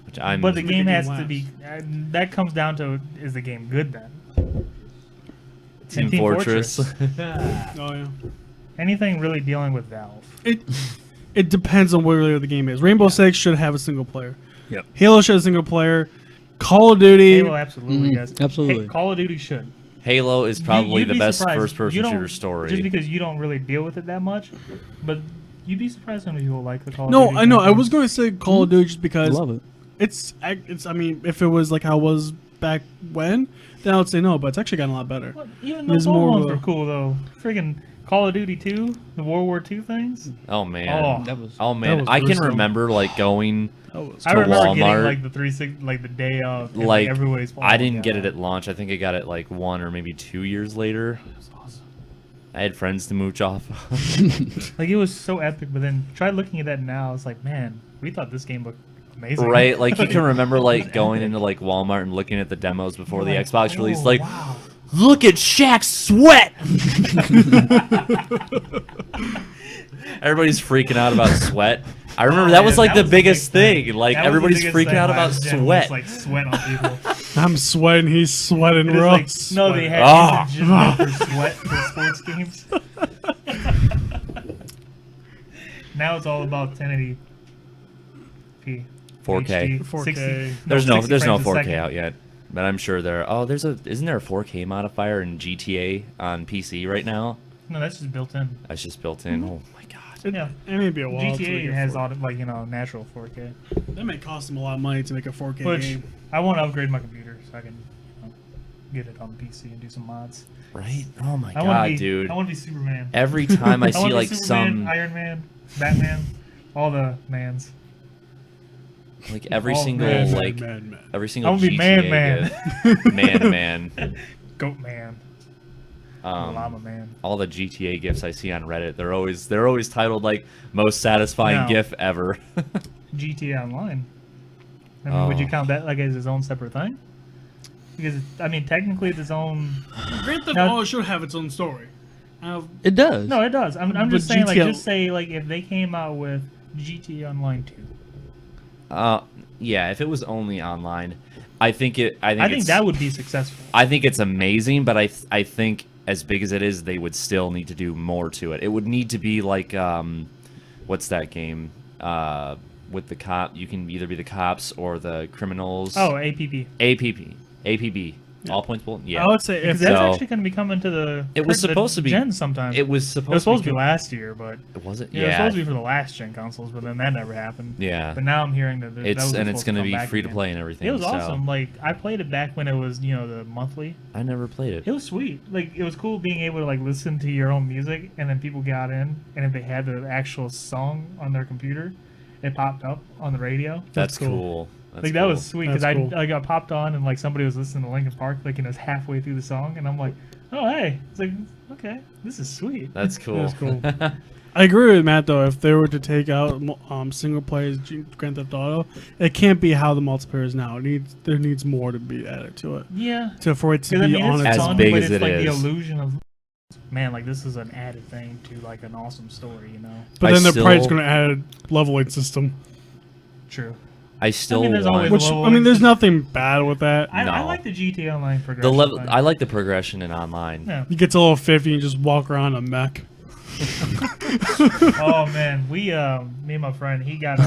which I'm. But the Make game a has game to last. be. That comes down to, is the game good then? Team and Team Fortress. Oh yeah. Anything really dealing with Valve. It depends on where the game is. Rainbow Six should have a single player. Yep. Halo should have a single player. Call of Duty. Halo absolutely does. absolutely. Call of Duty should. Halo is probably You'd the be best surprised. first-person You don't- shooter story. Just because you don't really deal with it that much, but you'd be surprised how many people like the Call of No, Duty. I know. I campaigns. was going to say Call of Duty just because Love it. it's. I mean, if it was like how it was back when, then I would say no. But it's actually gotten a lot better. What? Even There's those old more ones of a- were cool though. Friggin' Call of Duty 2, the World War II things. Oh man. Oh. That was Oh man, was I can gruesome. remember like going That was I to remember Walmart. getting like the 360, like the day of, and, like everybody's. I didn't get it at launch. I think I got it like 1 or maybe 2 years later. That's awesome. I had friends to mooch off. Like it was so epic, but then try looking at that now. It's like, man, we thought this game looked amazing. Right, like you can remember like going into like Walmart and looking at the demos before the Like, Xbox release, oh, like, wow. look at Shaq's sweat. Everybody's freaking out about sweat. I remember Oh, that man, was like that the was biggest big thing. Like That was the everybody's biggest freaking thing out about last gen was, sweat. like sweat on people. I'm sweating. He's sweating. It was We're all like, no, they had Ah. legitimate for sweat for sports games. Now it's all about 1080p. 4K. HD, 4K. 60 There's no 60 frames a 4K second. out yet, but I'm sure there. Oh, isn't there a 4K modifier in GTA on PC right now? No, that's just built in. That's just built in. Oh my god. Yeah. It may be a while. till we GTA get has 4K. all like natural 4K. That may cost them a lot of money to make a 4K Which game. I want to upgrade my computer so I can get it on the PC and do some mods. Right? Oh my I want god, to be, dude. I want to be Superman. Every time I I see want to like be Superman, some Iron Man, Batman, all the mans. like every Oh, single man, like Man. every single I wanna be GTA Man, man. Goat Man, Llama Man. All the GTA gifs I see on Reddit, they're always titled like most satisfying No. gif ever. GTA Online. I mean, would you Oh. count that like as its own separate thing? Because I mean, technically, it's its own. Grand Theft Now- Auto should have its own story. It does. No, it does. I'm But just saying, like, GTA just say like if they came out with GTA Online 2. Yeah, if it was only online, I think I think it's- that would be successful. I think it's amazing, but I think as big as it is, they would still need to do more to it. It would need to be like what's that game? With the cop, you can either be the cops or the criminals. Oh, APP. APB. All points bulletin. Yeah. I would say Because if that's So- actually going to be coming to the. It was the supposed to be- gen sometime. It was It supposed, was supposed to be come- last year, but Was it? yeah, it was supposed to be for the last gen consoles, but then that never happened. Yeah. But now I'm hearing that that was It's supposed going to come be back free to again. play and everything. It was so awesome. Like I played it back when it was the monthly. I never played it. It was sweet. Like it was cool being able to like listen to your own music, and then people got in, and if they had the actual song on their computer, it popped up on the radio. That's cool. cool. That's Like that cool. was sweet because That's cool. I got popped on and like somebody was listening to Linkin Park like and it was halfway through the song and I'm like, oh hey, it's like okay, this is sweet. That's cool. That's cool. I agree with Matt though. If they were to take out single players Grand Theft Auto, it can't be how the multiplayer is now. There needs more to be added to it. Yeah, For it to 'cause, I be mean, on it's its As fun, own. big but as it's it like the is. illusion of man, like this is an added thing to like an awesome story, But I then they're probably still- going to add a leveling system. True. I still there's want always- Which leveling I mean, there's system. nothing bad with that. I No. like the GTA Online the progression. level. thing. I like the progression in online. Yeah. You get to level 50 and you just walk around a mech. Oh man, me and my friend, he got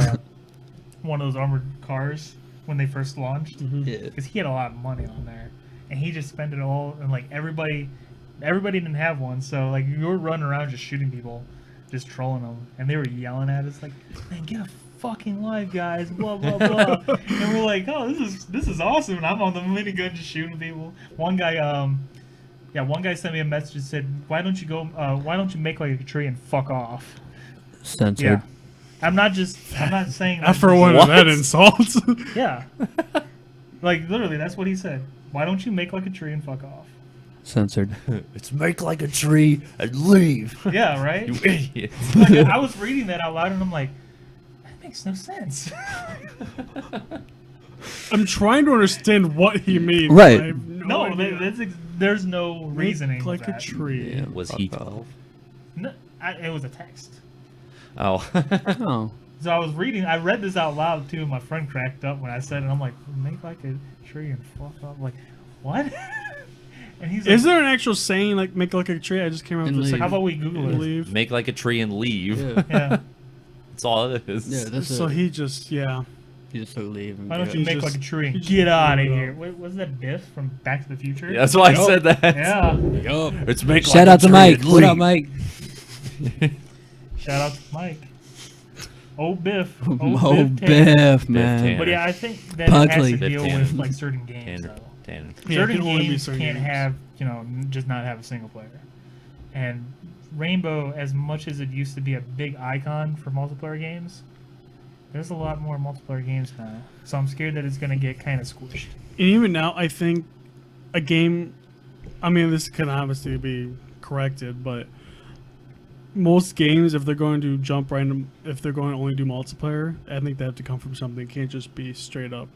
one of those armored cars when they first launched. Yeah. Because he had a lot of money on there, and he just spent it all, and like everybody didn't have one, so like you were running around just shooting people, just trolling them, and they were yelling at us like, "Man, get a fucking life, guys!" Blah blah blah, and we're like, "Oh, this is awesome!" And I'm on the minigun just shooting people. One guy sent me a message that said, "Why don't you make like a tree and fuck off?" Censored. Yeah, I'm not saying that After just- one What? of that insult. Yeah. Like, literally, that's what he said. Why don't you make like a tree and fuck off? Censored. It's make like a tree and leave. Yeah, right? You idiot. Like, I was reading that out loud and I'm like, that makes no sense. I'm trying to understand what he means. Right. I have no, No, idea. there's no Make reasoning. like with a that. tree. Yeah, Was fuck he off. 12? No, it was a text. Oh. Oh. So I read this out loud too, and my friend cracked up when I said it. I'm like, make like a tree and fuck off. I'm like, what? And he's like, Is there an actual saying like make like a tree? I just came up And with the leave. how about we Google it? leave. Make like a tree and leave. Yeah. Yeah. That's all it is. Yeah, that's So it. he just You just took leave. And Why don't go. you He's make just- like a tree and he's get just out of moving here? up. Wait, was that Biff from Back to the Future? Yeah, that's why I Yup. said that. Yeah. Yup. It's make Shout like out a to tree Mike. and What up, leave. Mike? Shout out to Mike. Oh, Biff. Oh, Biff Tannen. Biff, man. Tanner. But yeah, I think that it Pugsley. has to deal Biff with Tannen. like certain games, Tanner. though. Tanner. Yeah, it Certain can only be games certain can't games. have, just not have a single player. And Rainbow, as much as it used to be a big icon for multiplayer games, there's a lot more multiplayer games now. So I'm scared that it's going to get kind of squished. And even now, I think a game. I mean, this can obviously be corrected, but most games, if they're going to jump random, if they're going to only do multiplayer, I think they have to come from something. It can't just be straight up,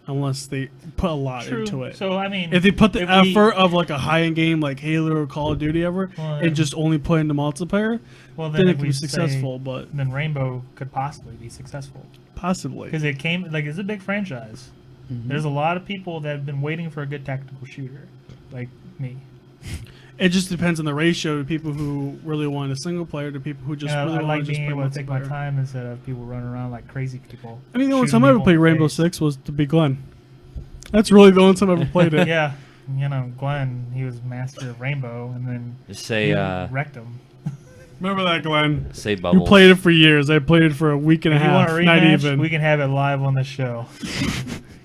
unless they put a lot into it. So, I mean, If they put the if we- effort of like a high-end game like Halo or Call of Duty ever, Well, and just only put into multiplayer, well, then it if can we be say- successful. But then Rainbow could possibly be successful. possibly, Because it came, like, it's a big franchise. There's a lot of people that have been waiting for a good tactical shooter, like me. it just depends on the ratio to people who really want a single player to people who just And really I want like to just being play able to take my multiplayer. time instead of people running around like crazy people. I mean, the only shooting time I ever people played in the Rainbow face. Six was to be Glenn. That's really the only time I ever played it. Yeah, Glenn, he was master of Rainbow, and then Just say he wrecked him. Remember that, Glenn? say You bubbles. played it for years. I played it for a week and a If you want half, a not rematch, even. we can have it live on the show.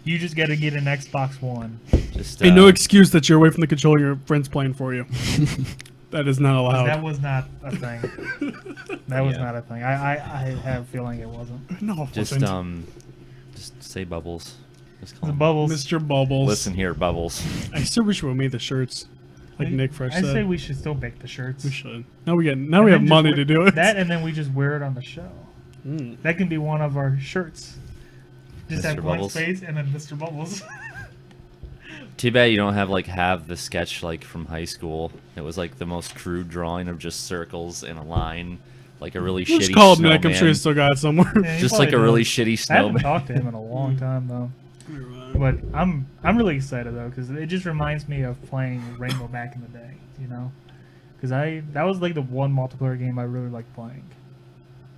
You just got to get an Xbox One. Just Ain't no excuse that you're away from the controller your friend's playing for you. That is not 'Cause allowed. that was not a thing. That was Yeah. not a thing. I have a feeling it wasn't. No, it just wasn't. just say bubbles. Just call The him. bubbles. Mr. Bubbles. Listen here, bubbles. I still wish we would made the shirts, like Nick Fresh I said. say we should still make the shirts. We should. Now we And have then just money wear- to do it. That, and then we just wear it on the show. Mm. That can be one of our shirts. Just Mr. have one Bubbles. space and then Mr. Bubbles. Too bad you don't have the sketch like from high school. It was like the most crude drawing of just circles in a line, like a really Just shitty call him snowman. Nick. I'm sure he's still got it somewhere. Yeah, he Just like a probably really does. shitty I haven't snowman. talked to him in a long time though. But I'm really excited though because it just reminds me of playing Rainbow back in the day, Because that was like the one multiplayer game I really liked playing.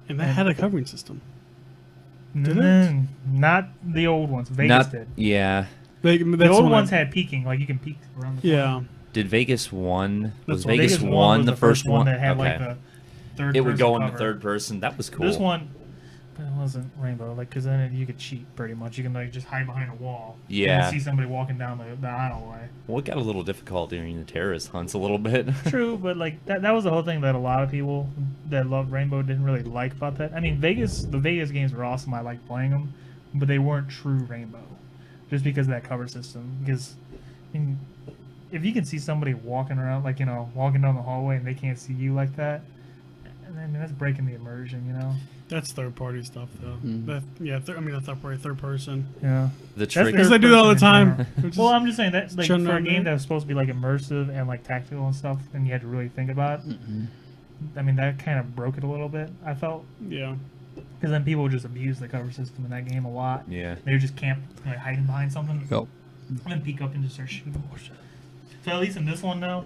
And that had a covering system. Did it? Mm, not the old ones. Vegas Not did. yeah. That's The old when ones I, had peeking, like you can peek around the Yeah. Did Vegas 1? Was That's what- Vegas 1 was the first one? that had Okay. like the third. It would go person into cover. third person. That was cool. This one, but it wasn't Rainbow, like because then you could cheat pretty much. You can like just hide behind a wall. Yeah. And see somebody walking down the aisleway. Well, it got a little difficult during the terrorist hunts a little bit. True, but like that was the whole thing that a lot of people that love Rainbow didn't really like about that. I mean, the Vegas games were awesome. I liked playing them, but they weren't true Rainbow, just because of that cover system. Because I mean, if you can see somebody walking around, like walking down the hallway, and they can't see you like that, I mean that's breaking the immersion, That's third party stuff, though. Mm. Not third party, third person. Yeah. The That's trick. Because they do that all the third person time. in general. Well, I'm just saying that like chilling for a down game there. that was supposed to be like immersive and like tactical and stuff, and you had to really think about it. I mean, that kind of broke it a little bit. I felt Yeah. because then people would just abuse the cover system in that game a lot. Yeah. They would just camp, like hiding behind something, Go. and then peek up and just start shooting. So at least in this one now,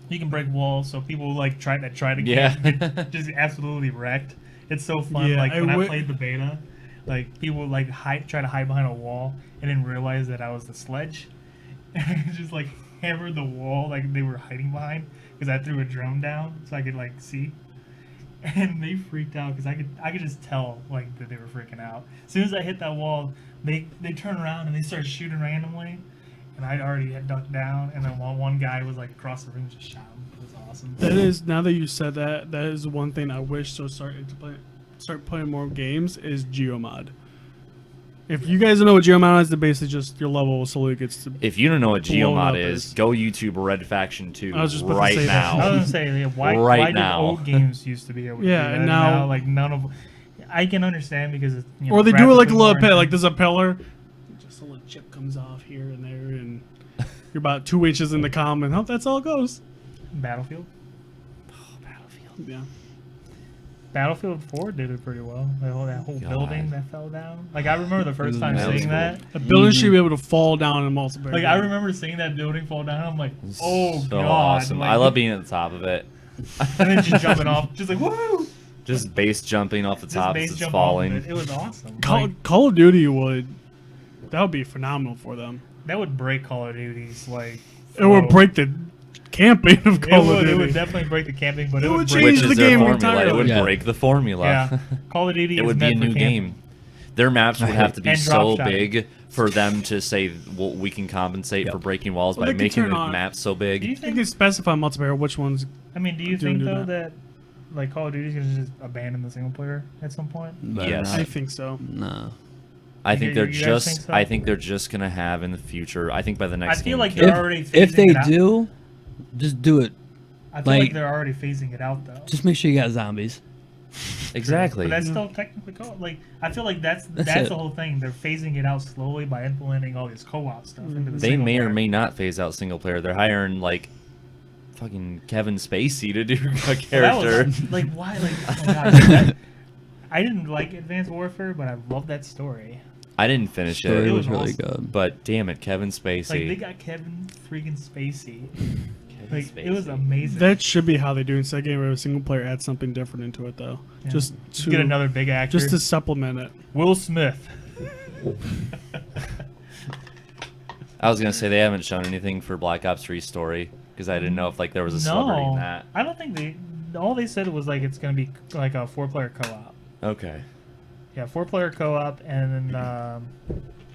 you can break walls. So people like try to Yeah. get just absolutely wrecked. It's so fun. Yeah, like when I wi- played the beta, like people like try to hide behind a wall and didn't realize that I was the sledge, and just like hammered the wall like they were hiding behind because I threw a drone down so I could like see. And they freaked out because I could just tell like that they were freaking out. As soon as I hit that wall, they turn around and they start shooting randomly, and I already had ducked down. And then one guy was like across the room, just shot him. It was awesome. That is, now that you said that, that is one thing I wish to start playing more games is Geomod. If you guys don't know what Geomod is, it's basically just your level slowly gets to. If you don't know what Blown up Geomod is, is- go YouTube Red Faction 2 I was just about to right say that. I was now. gonna say, yeah, why Right did now. old games used to be able to Yeah, do that? and now- like none of. I can understand because it's, Or they do it like a graphically little more pit, like intense. there's a pillar, just a little chip comes off here and there, and you're about 2 inches in the comm, and that's all it goes. Battlefield. Yeah. Battlefield 4 did it pretty well. That whole God. building that fell down. Like I remember the first time That was seeing cool. that. A building should be able to fall down in a multiplayer. Like game. I remember seeing that building fall down. I'm like, oh so god! awesome. Like, I love being at the top of it. and then just jumping off, just like woo! Just base jumping off the Just top base as it's jumping off of falling. It was awesome. Call, Like, Call of Duty that would be phenomenal for them. that would break Call of Duty's like. It would flow. break the camping of Call of It Duty. would definitely break the camping, but it would change break the Which is their game formula. It entirely. would Yeah. break the formula. Yeah, Call of Duty It is would be a meant for new camping. game. Their maps would have to be And so drop shot. big for them to say, well, we can compensate for breaking walls Well, by they can making turn the on- map so Do you big. You think? can specify multiplayer which ones. I mean, do you doing think do though that. that like Call of Duty is gonna just abandon the single player at some point? Better Yes. not. I think so. No. I think You they're guys just. think so? I think they're just gonna have in the future. I think by the next. I feel game like kit- they're already. If phasing they it out. do, just do it. I feel like like- they're already phasing it out though. Just make sure you got zombies. exactly. But that's still technically like I feel like that's That's the it. whole thing. They're phasing it out slowly by implementing all this co-op stuff into the They single may or player. may not phase out single player. They're hiring like fucking Kevin Spacey to do a Well, that character. was, like why? Like oh god, that, I didn't like Advanced Warfare, but I love that story. I didn't finish Story it, was was really awesome. good. but damn it, Kevin Spacey. Like they got Kevin freaking Spacey. Kevin Like it was Spacey. amazing. That should be how they do instead of game where a single player adds something different into it though. Yeah. Just to Get another big actor. just to supplement it. Will Smith. I was gonna say they haven't shown anything for Black Ops 3 story because I didn't know if like there was a celebrity in No, that. I don't think they. All they said was like it's gonna be like a 4-player co-op. Okay. Yeah, 4-player co-op, and then I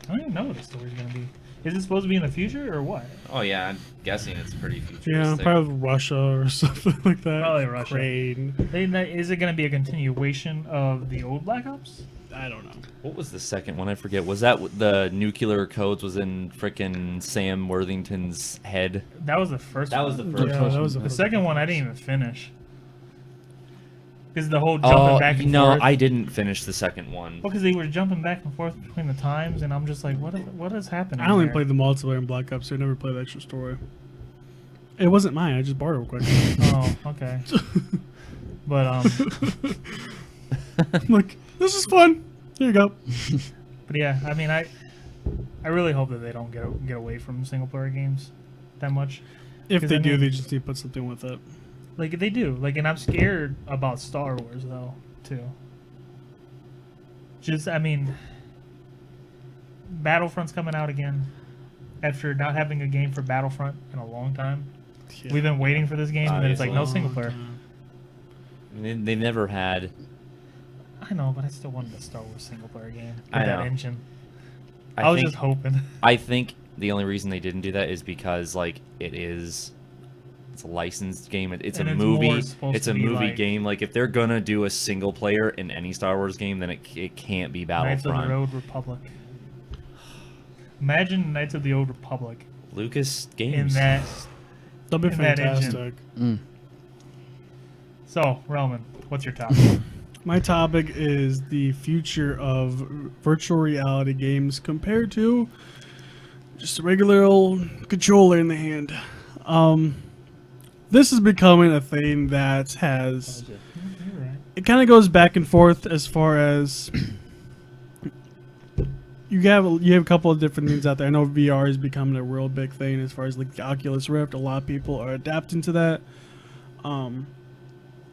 don't even know what the story's gonna be. Is it supposed to be in the future or what? Oh yeah, I'm guessing it's pretty Yeah, futuristic. probably Russia or something like that. Probably Russia. Ukraine. Is it gonna be a continuation of the old Black Ops? I don't know. What was the second one? I forget. Was that the nuclear codes was in frickin' Sam Worthington's head? That was the first. That one. was the first Yeah, one. that was The second one I didn't even finish. Because the whole Oh, jumping back and no, forth. I didn't finish the second one. Well, because they were jumping back and forth between the times, and I'm just like, what is happening? I only here? played the multiplayer in Black Ops, so I never played the extra story. It wasn't mine. I just borrowed it real quick. Oh, okay. But I'm like, this is fun. Here you go. but yeah, I mean, I really hope that they don't get away from single player games that much. If 'Cause they I do, mean- they just need to put something with it. Like they do. Like, and I'm scared about Star Wars though too. Just, I mean, Battlefront's coming out again after not having a game for Battlefront in a long time. Yeah. We've been waiting for this game, and then it's like no Obviously. single player. I mean, they never had. I know, but I still wanted a Star Wars single player game with I that know. engine. I was think- just hoping. I think the only reason they didn't do that is because like it's a licensed game. It's And a it's movie. more supposed It's to a be movie like- game. Like if they're gonna do a single player in any Star Wars game, then it can't be Knights of the Battlefront. Old Republic. Imagine Knights of the Old Republic Lucas in Games. that. That'd be in that engine. fantastic. Mm. So, Roman, what's your topic? My topic is the future of virtual reality games compared to just a regular old controller in the hand. This is becoming a thing that has You're right. it kind of goes back and forth as far as you have a couple of different things out there. I know VR is becoming a real big thing as far as like the Oculus Rift. A lot of people are adapting to that.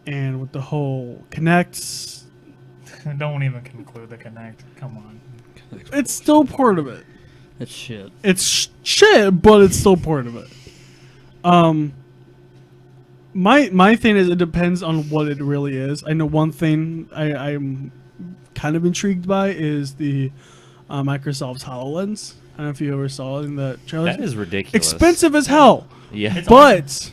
And with the whole Kinect, Don't even conclude the Connect. Come on. it's still part of it. That's shit. It's shit, but it's still part of it. My thing is it depends on what it really is. I know one thing I'm kind of intrigued by is the Microsoft's HoloLens. I don't know if you ever saw it in the trailer. That is ridiculous. Expensive as hell, Yeah. It's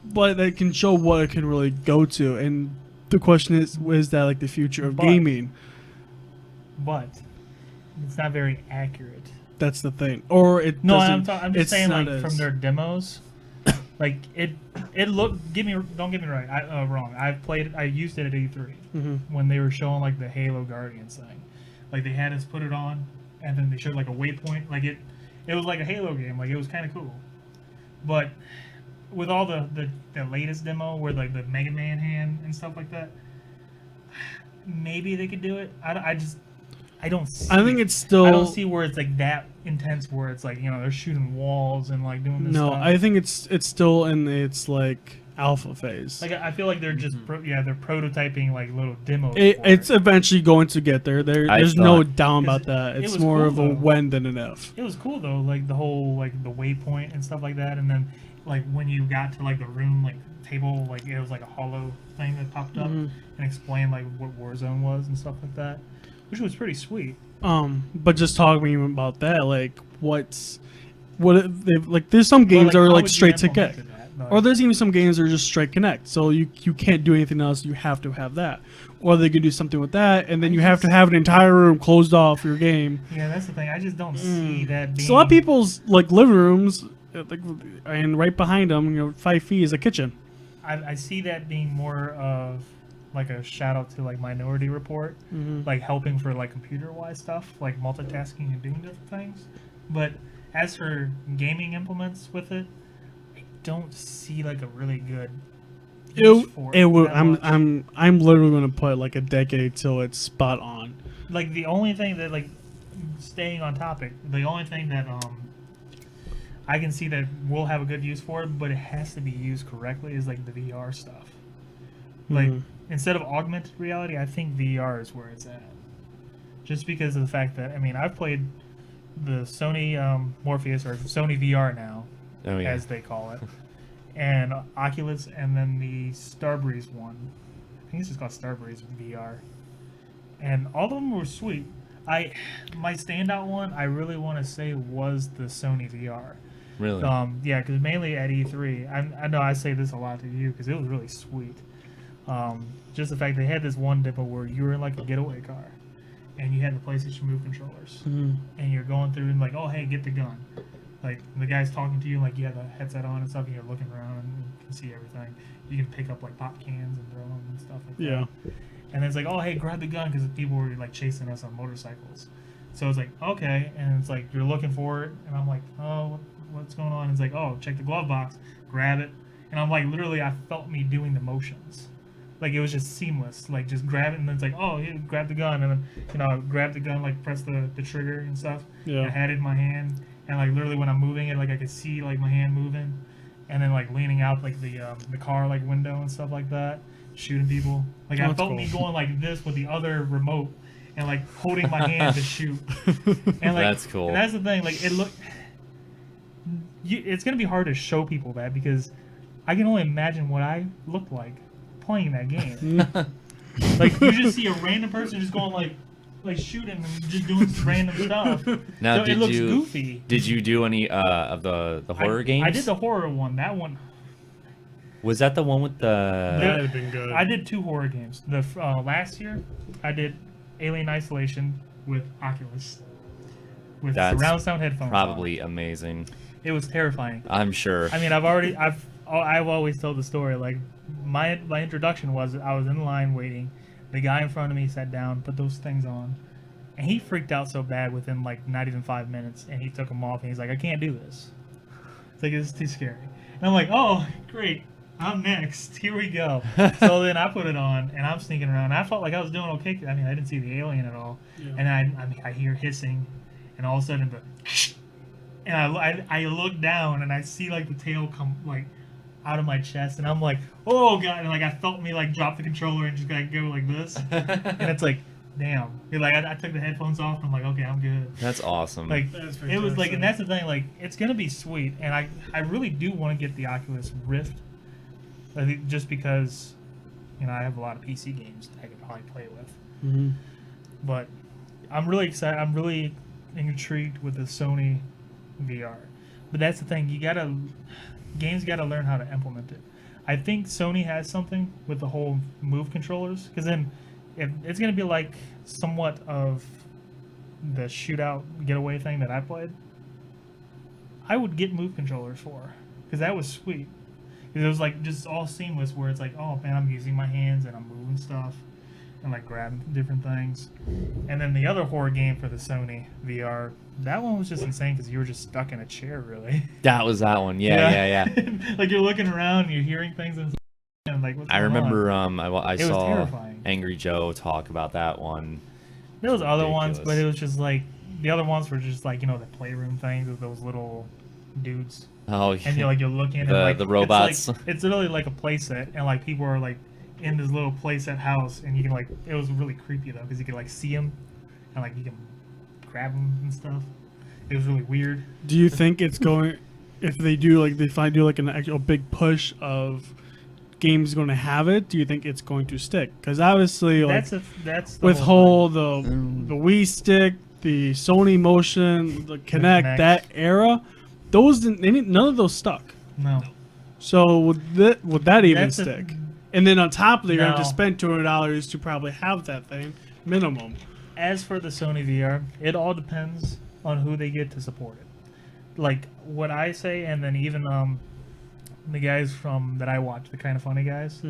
but they can show what it can really go to. And the question is that like the future of But- gaming? But it's not very accurate. That's the thing. Or it No, doesn't. I'm just it's saying, not like as- from their demos, like it looked. Don't get me right. Wrong. I used it at E3 Mhm. when they were showing like the Halo Guardians thing. Like they had us put it on, and then they showed like a waypoint. Like it was like a Halo game. Like it was kind of cool. But with all the latest demo, where like the Mega Man hand and stuff like that, maybe they could do it. I don't see. I think it's still. I don't see where it's like that intense, where it's like they're shooting walls and like doing this. No, stuff. I think it's still in its like alpha phase. Like I feel like they're just they're prototyping like little demos. It's eventually going to get there. There's no doubt about that. it It's was more cool, of a though. when than an if. It was cool though, like the whole like the waypoint and stuff like that, and then like when you got to like the room, like table, like it was like a hollow thing that popped up and explained like what Warzone was and stuff like that, which was pretty sweet. But just talking about that, like like there's some games that are how like would you straight to implement get. that? Like, Or there's even some games that are just straight connect, so you can't do anything else. You have to have that, or they can do something with that, and then you have to have an entire room closed off your game. yeah, that's the thing. I just don't see that being. So a lot of people's like living rooms, like, and right behind them, 5 feet is a kitchen. I see that being more of like a shout out to like Minority Report, like helping for like computer wise stuff, like multitasking and doing different things. But as for gaming implements with it, I don't see like a really good. It would. I'm literally gonna put like a decade till it's spot on. Like the only thing that like staying on topic, the only thing that I can see that we'll have a good use for it, but it has to be used correctly, is like the VR stuff. Like instead of augmented reality, I think VR is where it's at. Just because of the fact that I've played the Sony Morpheus, or Sony VR now, as they call it, and Oculus, and then the Starbreeze one. I think it's just called Starbreeze VR, and all of them were sweet. My standout one, I really want to say, was the Sony VR. Really? Yeah, because mainly at E3, I know I say this a lot to you because it was really sweet. Just the fact they had this one demo where you were in like a getaway car, and you had the PlayStation Move controllers, and you're going through and like, oh hey, get the gun. Like the guy's talking to you, like you have the headset on and stuff, and you're looking around and you can see everything. You can pick up like pop cans and throw them and stuff like that. And it's like, oh hey, grab the gun, because people were like chasing us on motorcycles. So it's like, okay, and it's like you're looking for it, and I'm like, oh, what's going on? And it's like, oh, check the glove box, grab it, and I'm like, literally, I felt me doing the motions. Like it was just seamless. Like just grab it, and then it's like, oh, here, grab the gun, and then I grab the gun, like press the trigger and stuff. Yeah. And I had it in my hand, and like literally when I'm moving it, like I could see like my hand moving, and then like leaning out like the car like window and stuff like that, shooting people. Like I felt me going like this with the other remote, and like holding my hand to shoot. And like That's cool. And that's the thing. Like it looked. It's gonna be hard to show people that, because I can only imagine what I looked like playing that game. Like you just see a random person just going like shooting and just doing some random stuff. Now, so it looks goofy. Did you do any of the horror games? I did the horror one. That one. Was that the one with the? That would have been good. I did 2 horror games. The last year, I did Alien Isolation with Oculus, with That's surround sound headphones. Probably amazing. It was terrifying. I'm sure. I've always told the story. Like my introduction was, I was in line waiting. The guy in front of me sat down, put those things on, and he freaked out so bad within like not even 5 minutes, and he took them off, and he's like, I can't do this. It's like, it's too scary. And I'm like, oh, great. I'm next. Here we go. So then I put it on, and I'm sneaking around. I felt like I was doing okay. I didn't see the alien at all. Yeah. And I hear hissing, and all of a sudden, and I look down, and I see like the tail come like out of my chest, and I'm like, oh god! And like I felt me like drop the controller and just like go like this, and it's like, damn. Like I took the headphones off, and I'm like, okay, I'm good. That's awesome. Like it was like, and that's the thing. Like it's gonna be sweet, and I really do want to get the Oculus Rift. I think just because, I have a lot of PC games that I could probably play with. But I'm really excited. I'm really intrigued with the Sony VR. But that's the thing. Games gotta learn how to implement it. I think Sony has something with the whole Move controllers, because then if it's gonna be like somewhat of the shootout getaway thing that I played, I would get Move controllers for, because that was sweet. Because it was like just all seamless, where it's like, oh man, I'm using my hands and I'm moving stuff and like grabbing different things. And then the other horror game for the Sony VR, that one was just insane because you were just stuck in a chair, really. That was that one. Yeah. Like you're looking around and you're hearing things and like, what's I going remember on? I saw Angry Joe talk about that one. There was other ones, but it was just like, the other ones were just like, the playroom things with those little dudes. Oh, yeah. And you're looking at like the robots. It's literally like a playset, and like people are like in this little playset house, and you can like, it was really creepy though, because you could like see them, and like you can grab them and stuff. It was really weird. Do you think it's going? if they do if I do like an actual big push of games going to have it, do you think it's going to stick? Because obviously, like that's the with whole whole the Wii Stick, the Sony Motion, the Kinect, that era, none of those stuck. thing. No. So would that even That's stick? And then on top of it, you're going to No. spend $200 to probably have that thing minimum. As for the Sony VR, it all depends on who they get to support it. Like what I say, and then even the guys that I watch, the Kind of Funny guys,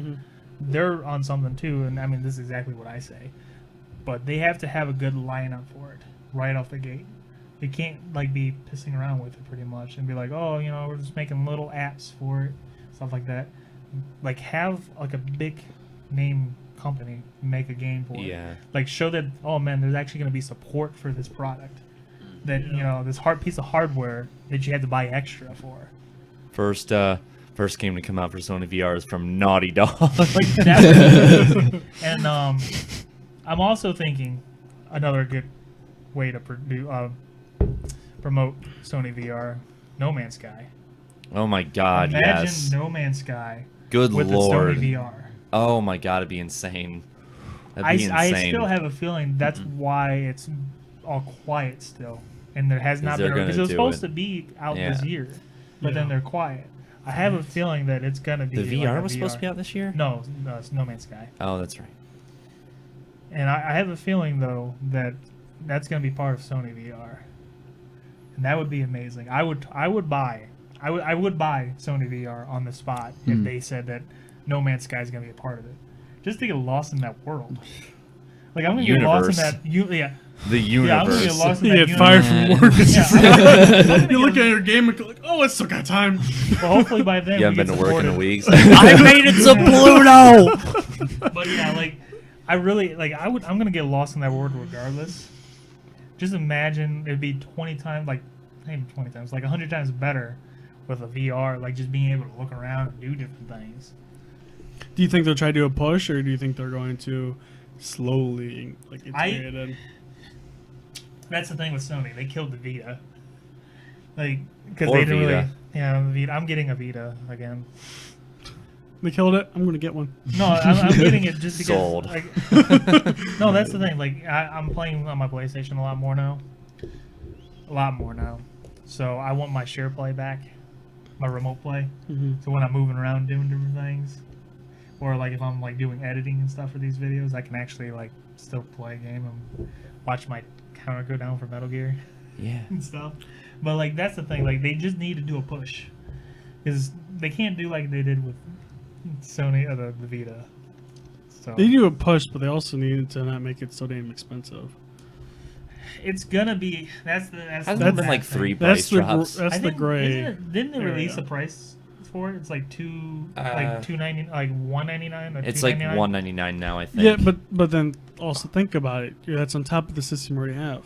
they're on something too. And I mean, this is exactly what I say. But they have to have a good lineup for it right off the gate. They can't like be pissing around with it pretty much and be like, oh, we're just making little apps for it, stuff like that. Like have like a big name company make a game for it. Yeah. Like show that, oh man, there's actually going to be support for this product. That this piece of hardware that you had to buy extra for. First game to come out for Sony VR is from Naughty Dog. Like that. And I'm also thinking another good way to promote Sony VR, No Man's Sky. Oh my God! Imagine Yes. No Man's Sky Good with Lord. the Sony VR. Oh my God! It'd be insane. That'd be I insane. still have a feeling that's why it's all quiet still, and there has not they're been gonna because it was do supposed it. to be out Yeah. this year, but then they're quiet. I have a feeling that it's gonna be The like VR a was supposed to be out this year. No, it's No Man's Sky, Oh, that's right. and I have a feeling though that that's gonna be part of Sony VR, and that would be amazing. I would buy Sony VR on the spot if they said that No Man's Sky is gonna be a part of it, just to get lost in that world. Like I'm gonna get lost in that. The Yeah, I'm gonna universe. get lost in You that. get fired universe. from work because Yeah, you look at your game and go like, oh, I still got time. Well, hopefully by then You haven't we been get to work in a supported. week. I made it to Pluto. But yeah, like I really like I'm gonna get lost in that world regardless. Just imagine it'd be 20 times, like not even 20 times, like 100 times better with a VR, like just being able to look around and do different things. Do you think they'll try to do a push, or do you think they're going to slowly integrate it in? That's the thing with Sony. They killed the Vita. Like, because Or they didn't Vita. really. Yeah, the Vita. I'm getting a Vita again. They killed it. I'm going to get one. No, I'm getting it just because. Sold. Like, no, that's the thing. Like, I'm playing on my PlayStation a lot more now. So I want my share play back, my remote play. So when I'm moving around doing different things, or like if I'm like doing editing and stuff for these videos, I can actually like still play a game and watch my counter go down for Metal Gear Yeah. and stuff. But like that's the thing. Like they just need to do a push because they can't do like they did with Sony or the Vita. So They do a push, but they also need to not make it so damn expensive. it's gonna be that's Hasn't the there been bad like thing. 3 That's price the drops? that's I the think, gray. Didn't they release area. a price for it? It's like Uh, $2.90, like $1.99 or It's like $2.99? $199 now, I think. Yeah, but then also think about it. That's on top of the system you already have.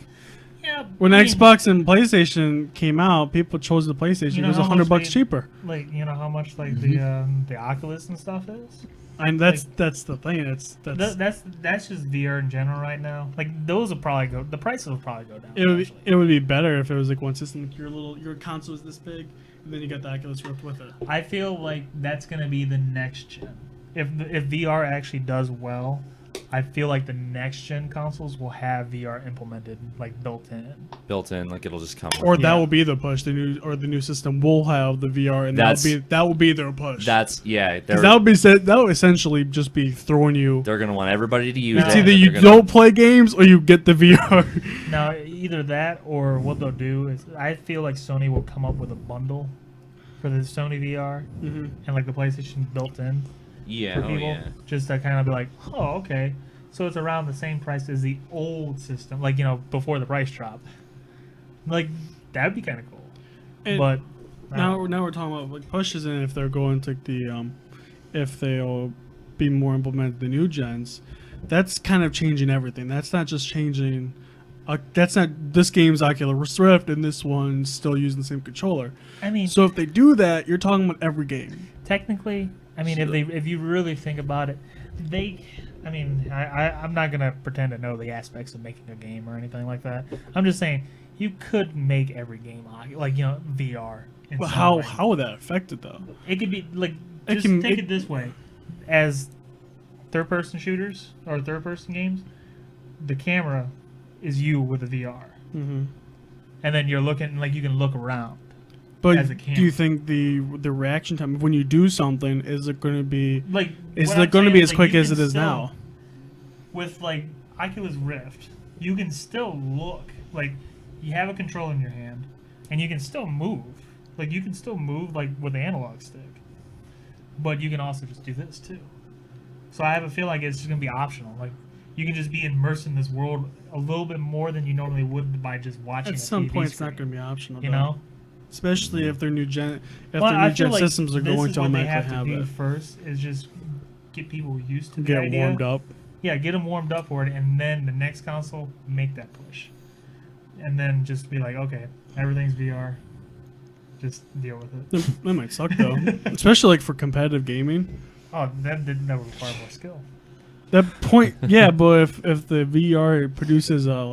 Yeah, When I mean, Xbox and PlayStation came out, people chose the PlayStation. You know It was how much $100 they- cheaper. like you know how much like the Oculus and stuff is. And that's the thing. That's just VR in general right now. Like those will probably go. The prices will probably go down. eventually. it would be better if it was like one system. Like your console is this big, and then you got the Oculus Rift with it. I feel like that's gonna be the next gen. If VR actually does well, I feel like the next gen consoles will have VR implemented, like built in. Built in, like it'll just come. Or that Yeah. will be the push. The new system will have the VR, and That's- that will be their push. That's yeah. 'Cause that would essentially just be throwing you. They're gonna want everybody to use No. it. It's either and you they're gonna- don't play games or you get the VR. Now, either that or what they'll do is, I feel like Sony will come up with a bundle for the Sony VR Mhm. and like the PlayStation built in Yeah. for Oh people, yeah. just to kind of be like, oh, okay, so it's around the same price as the old system, like before the price drop. Like that'd be kind of cool, And but now we're talking about like pushes, and if they're going to the if they'll be more implemented the new gens, that's kind of changing everything. That's not just changing. That's not this game's Oculus Rift and this one's still using the same controller. I mean, So if they do that, you're talking about every game. technically, I mean, if you really think about it, I mean, I'm not gonna pretend to know the aspects of making a game or anything like that. I'm just saying you could make every game like VR. in But some way. how would that affect it though? It could be like It just can- take it- it this way, as third-person shooters or third-person games, the camera is you with a VR, Mm-hmm. and then you're looking like you can look around. But As a do you camera. think the reaction time when you do something is it going to be Like is what it I'm going to saying be is, as like, quick you as can it is still- now? With like Oculus Rift, you can still look like you have a control in your hand, and you can still move. Like you can still move like with the analog stick, but you can also just do this too. So I have a feel like it's just gonna be optional. Like you can just be immersed in this world a little bit more than you normally would by just watching. At a some TV point, it's screen, not going to be optional. You though. know. Especially if their new gen Well, I feel like systems are this going is to what they automatically have to have do it. first is just get people used to the Get idea. warmed up. Yeah, get them warmed up for it, and then the next console, make that push. And then just be like, okay, everything's VR. Just deal with it. That might suck though, especially like for competitive gaming. Oh, that would require more skill. That point, yeah, but if the VR produces a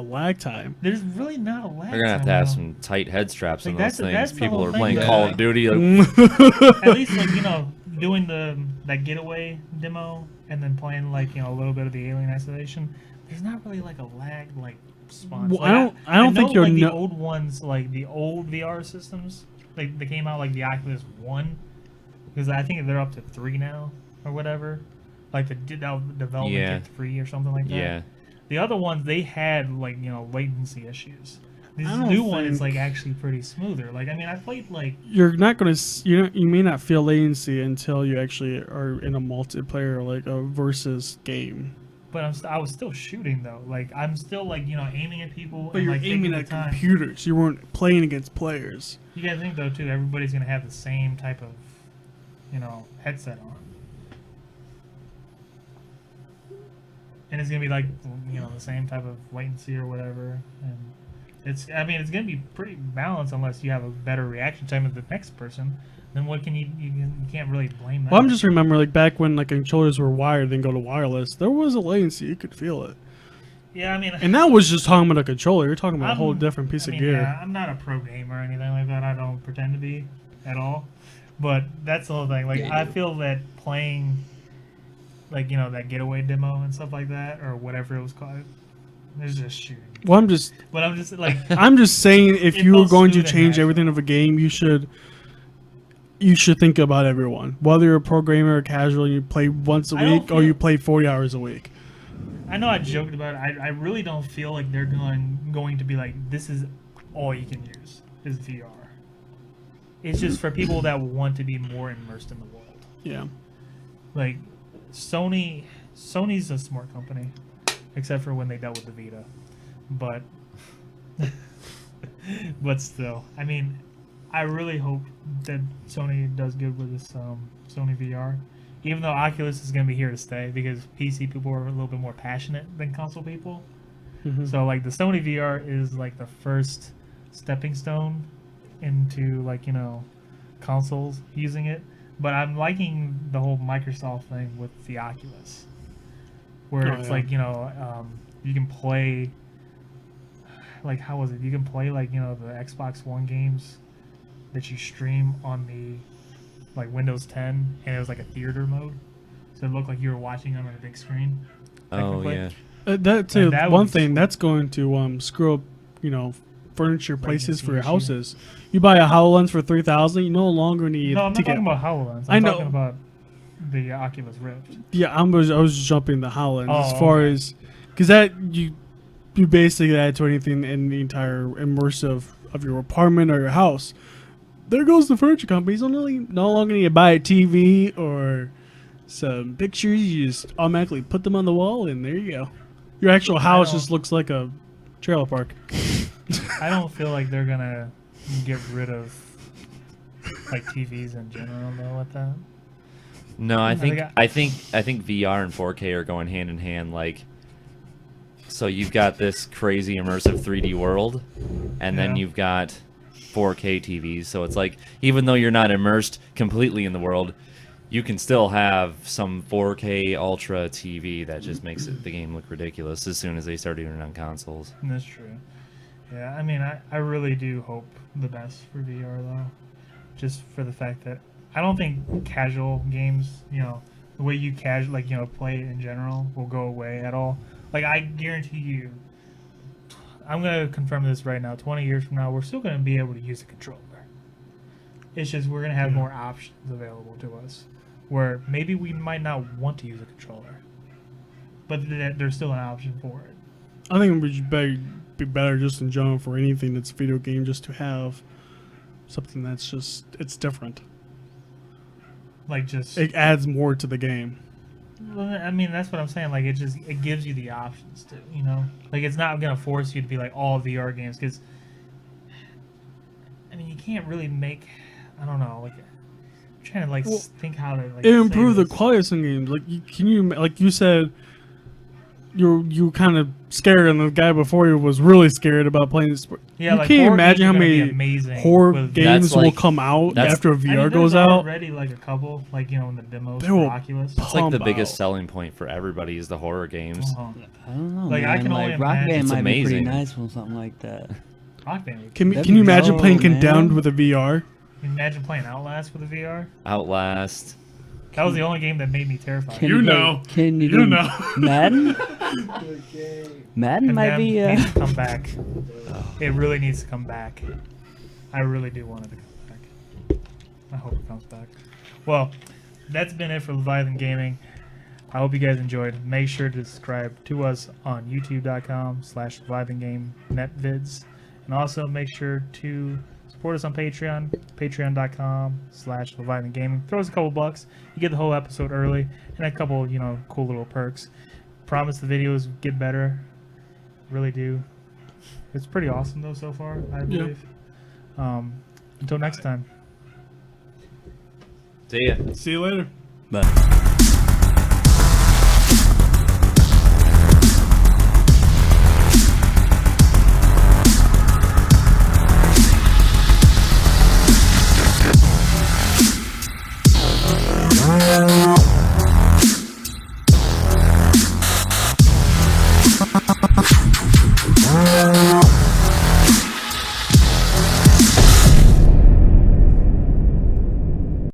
lag time, There's really not a lag. They're gonna have to time, have though. some tight head straps Like, on those that's things. the People whole are thing, playing though. Call Yeah. of Duty. Like, At least, like, doing that getaway demo and then playing, like, a little bit of the Alien Isolation, there's not really, like, a lag, like, response. Well, Like, I don't think know, you're like, the no- old ones, like, the old VR systems, like, they came out, like, the Oculus 1, because I think they're up to 3 now, or whatever. Like, the development Yeah. kit 3 or something like that. yeah, The other ones, they had, like, latency issues. This I don't new one is, think- like, actually pretty smoother. Like, I mean, I played, like, you're not going to you may not feel latency until you actually are in a multiplayer like a versus game. but I was still shooting, though. Like, I'm still, like, aiming at people. But and, you're like, aiming taking at the time. computers. You weren't playing against players. You gotta think, though, too, everybody's gonna have the same type of, headset on. And it's gonna be, like, the same type of latency or whatever. And it's gonna be pretty balanced unless you have a better reaction time of the next person. Then what can you can't really blame that. Well, I'm just remember like back when like controllers were wired then go to wireless. There was a latency. You could feel it. Yeah, I mean... And that was just talking about a controller. You're talking about a I'm- whole different piece I mean, of gear. Yeah, I'm not a pro gamer or anything like that. I don't pretend to be at all. But that's the whole thing. Like, Yeah, you I do. feel that playing, like, that getaway demo and stuff like that, or whatever it was called, it's just shooting. Well, I'm just But I'm just, like... I'm just saying if It you were felt going to smooth and change natural. everything of a game, you should think about everyone. Whether you're a programmer or casual, and you play once a I don't week or feel- you play 40 hours a week. I know I joked about it. I really don't feel like they're going to be like, this is all you can use, is VR. It's just for people that want to be more immersed in the world. Yeah. Like, Sony's a smart company, except for when they dealt with the Vita. But, but still, I mean, I really hope that Sony does good with this Sony VR. Even though Oculus is going to be here to stay, because PC people are a little bit more passionate than console people. Mhm. So, like, the Sony VR is, like, the first stepping stone into, like, consoles using it. But I'm liking the whole Microsoft thing with the Oculus. Where Oh, it's yeah. like, you can play, like, how was it? You can play, like, the Xbox One games that you stream on the, like, Windows 10, and it was like a theater mode. So it looked like you were watching them on a big screen. oh technically. yeah. That too. And that One would thing be that's going to screw up, furniture places for your issue. houses. You buy a HoloLens for $3,000, you no longer need No, I'm to not get. talking about HoloLens. I I'm know. talking about the Oculus Rift. Yeah, I was jumping the HoloLens as Oh, far okay. as because that you basically add to anything in the entire immersive of your apartment or your house. There goes the furniture companies. No longer need to buy a TV or some pictures. You just automatically put them on the wall, and there you go. Your actual house don't- just looks like a trailer park. I don't feel like they're gonna get rid of like TVs in general though with that. No, I think got- I think VR and 4K are going hand in hand. Like, so you've got this crazy immersive 3D world, and then Yeah. you've got 4K TVs. So it's like, even though you're not immersed completely in the world, you can still have some 4K Ultra TV that just makes the game look ridiculous as soon as they start doing it on consoles. That's true. Yeah, I mean, I really do hope the best for VR, though. Just for the fact that I don't think casual games, the way you play it in general will go away at all. Like, I guarantee you, I'm going to confirm this right now, 20 years from now, we're still going to be able to use a controller. It's just we're going to have more options available to us, where maybe we might not want to use a controller, but there's still an option for it. I think it would be better just in general for anything that's a video game, just to have something that's just, it's different. Like, just... It adds more to the game. Well, I mean, that's what I'm saying. Like, it gives you the options to, Like, it's not going to force you to be like all VR games, because, I mean, you can't really make... I don't know, like, I'm trying to think how to it improved the quality of some games. Like you said, you kind of scared, and the guy before you was really scared about playing this. Yeah, you like, can't horror imagine how games are many gonna be amazing horror with- games That's like- will come out that's- after I VR mean, goes there's out. already like a couple, in the demos They for will Oculus. It's like the Pump biggest out. selling point for everybody is the horror games. Uh-huh. I don't know. Like, I man. can only like, Rock imagine- Band It's might be pretty amazing. nice with something like that. Rock Band. Can That'd you be imagine dope, playing man. Condemned with a VR? Can you imagine playing Outlast with a VR? Outlast. That was the only game that made me terrified. Can You you do- know. Can you You do know. Madden? Madden might Condemned be. needs to come back. It really needs to come back. I really do want it to come back. I hope it comes back. Well, that's been it for Leviathan Gaming. I hope you guys enjoyed. Make sure to subscribe to us on youtube.com/LeviathanGameNetVids. And also make sure to support us on Patreon, patreon.com/LeviathanGaming. Throw us a couple bucks. You get the whole episode early and a couple, cool little perks. Promise the videos get better. Really do. It's pretty awesome though so far, I believe. Until next time. See ya. See you later. But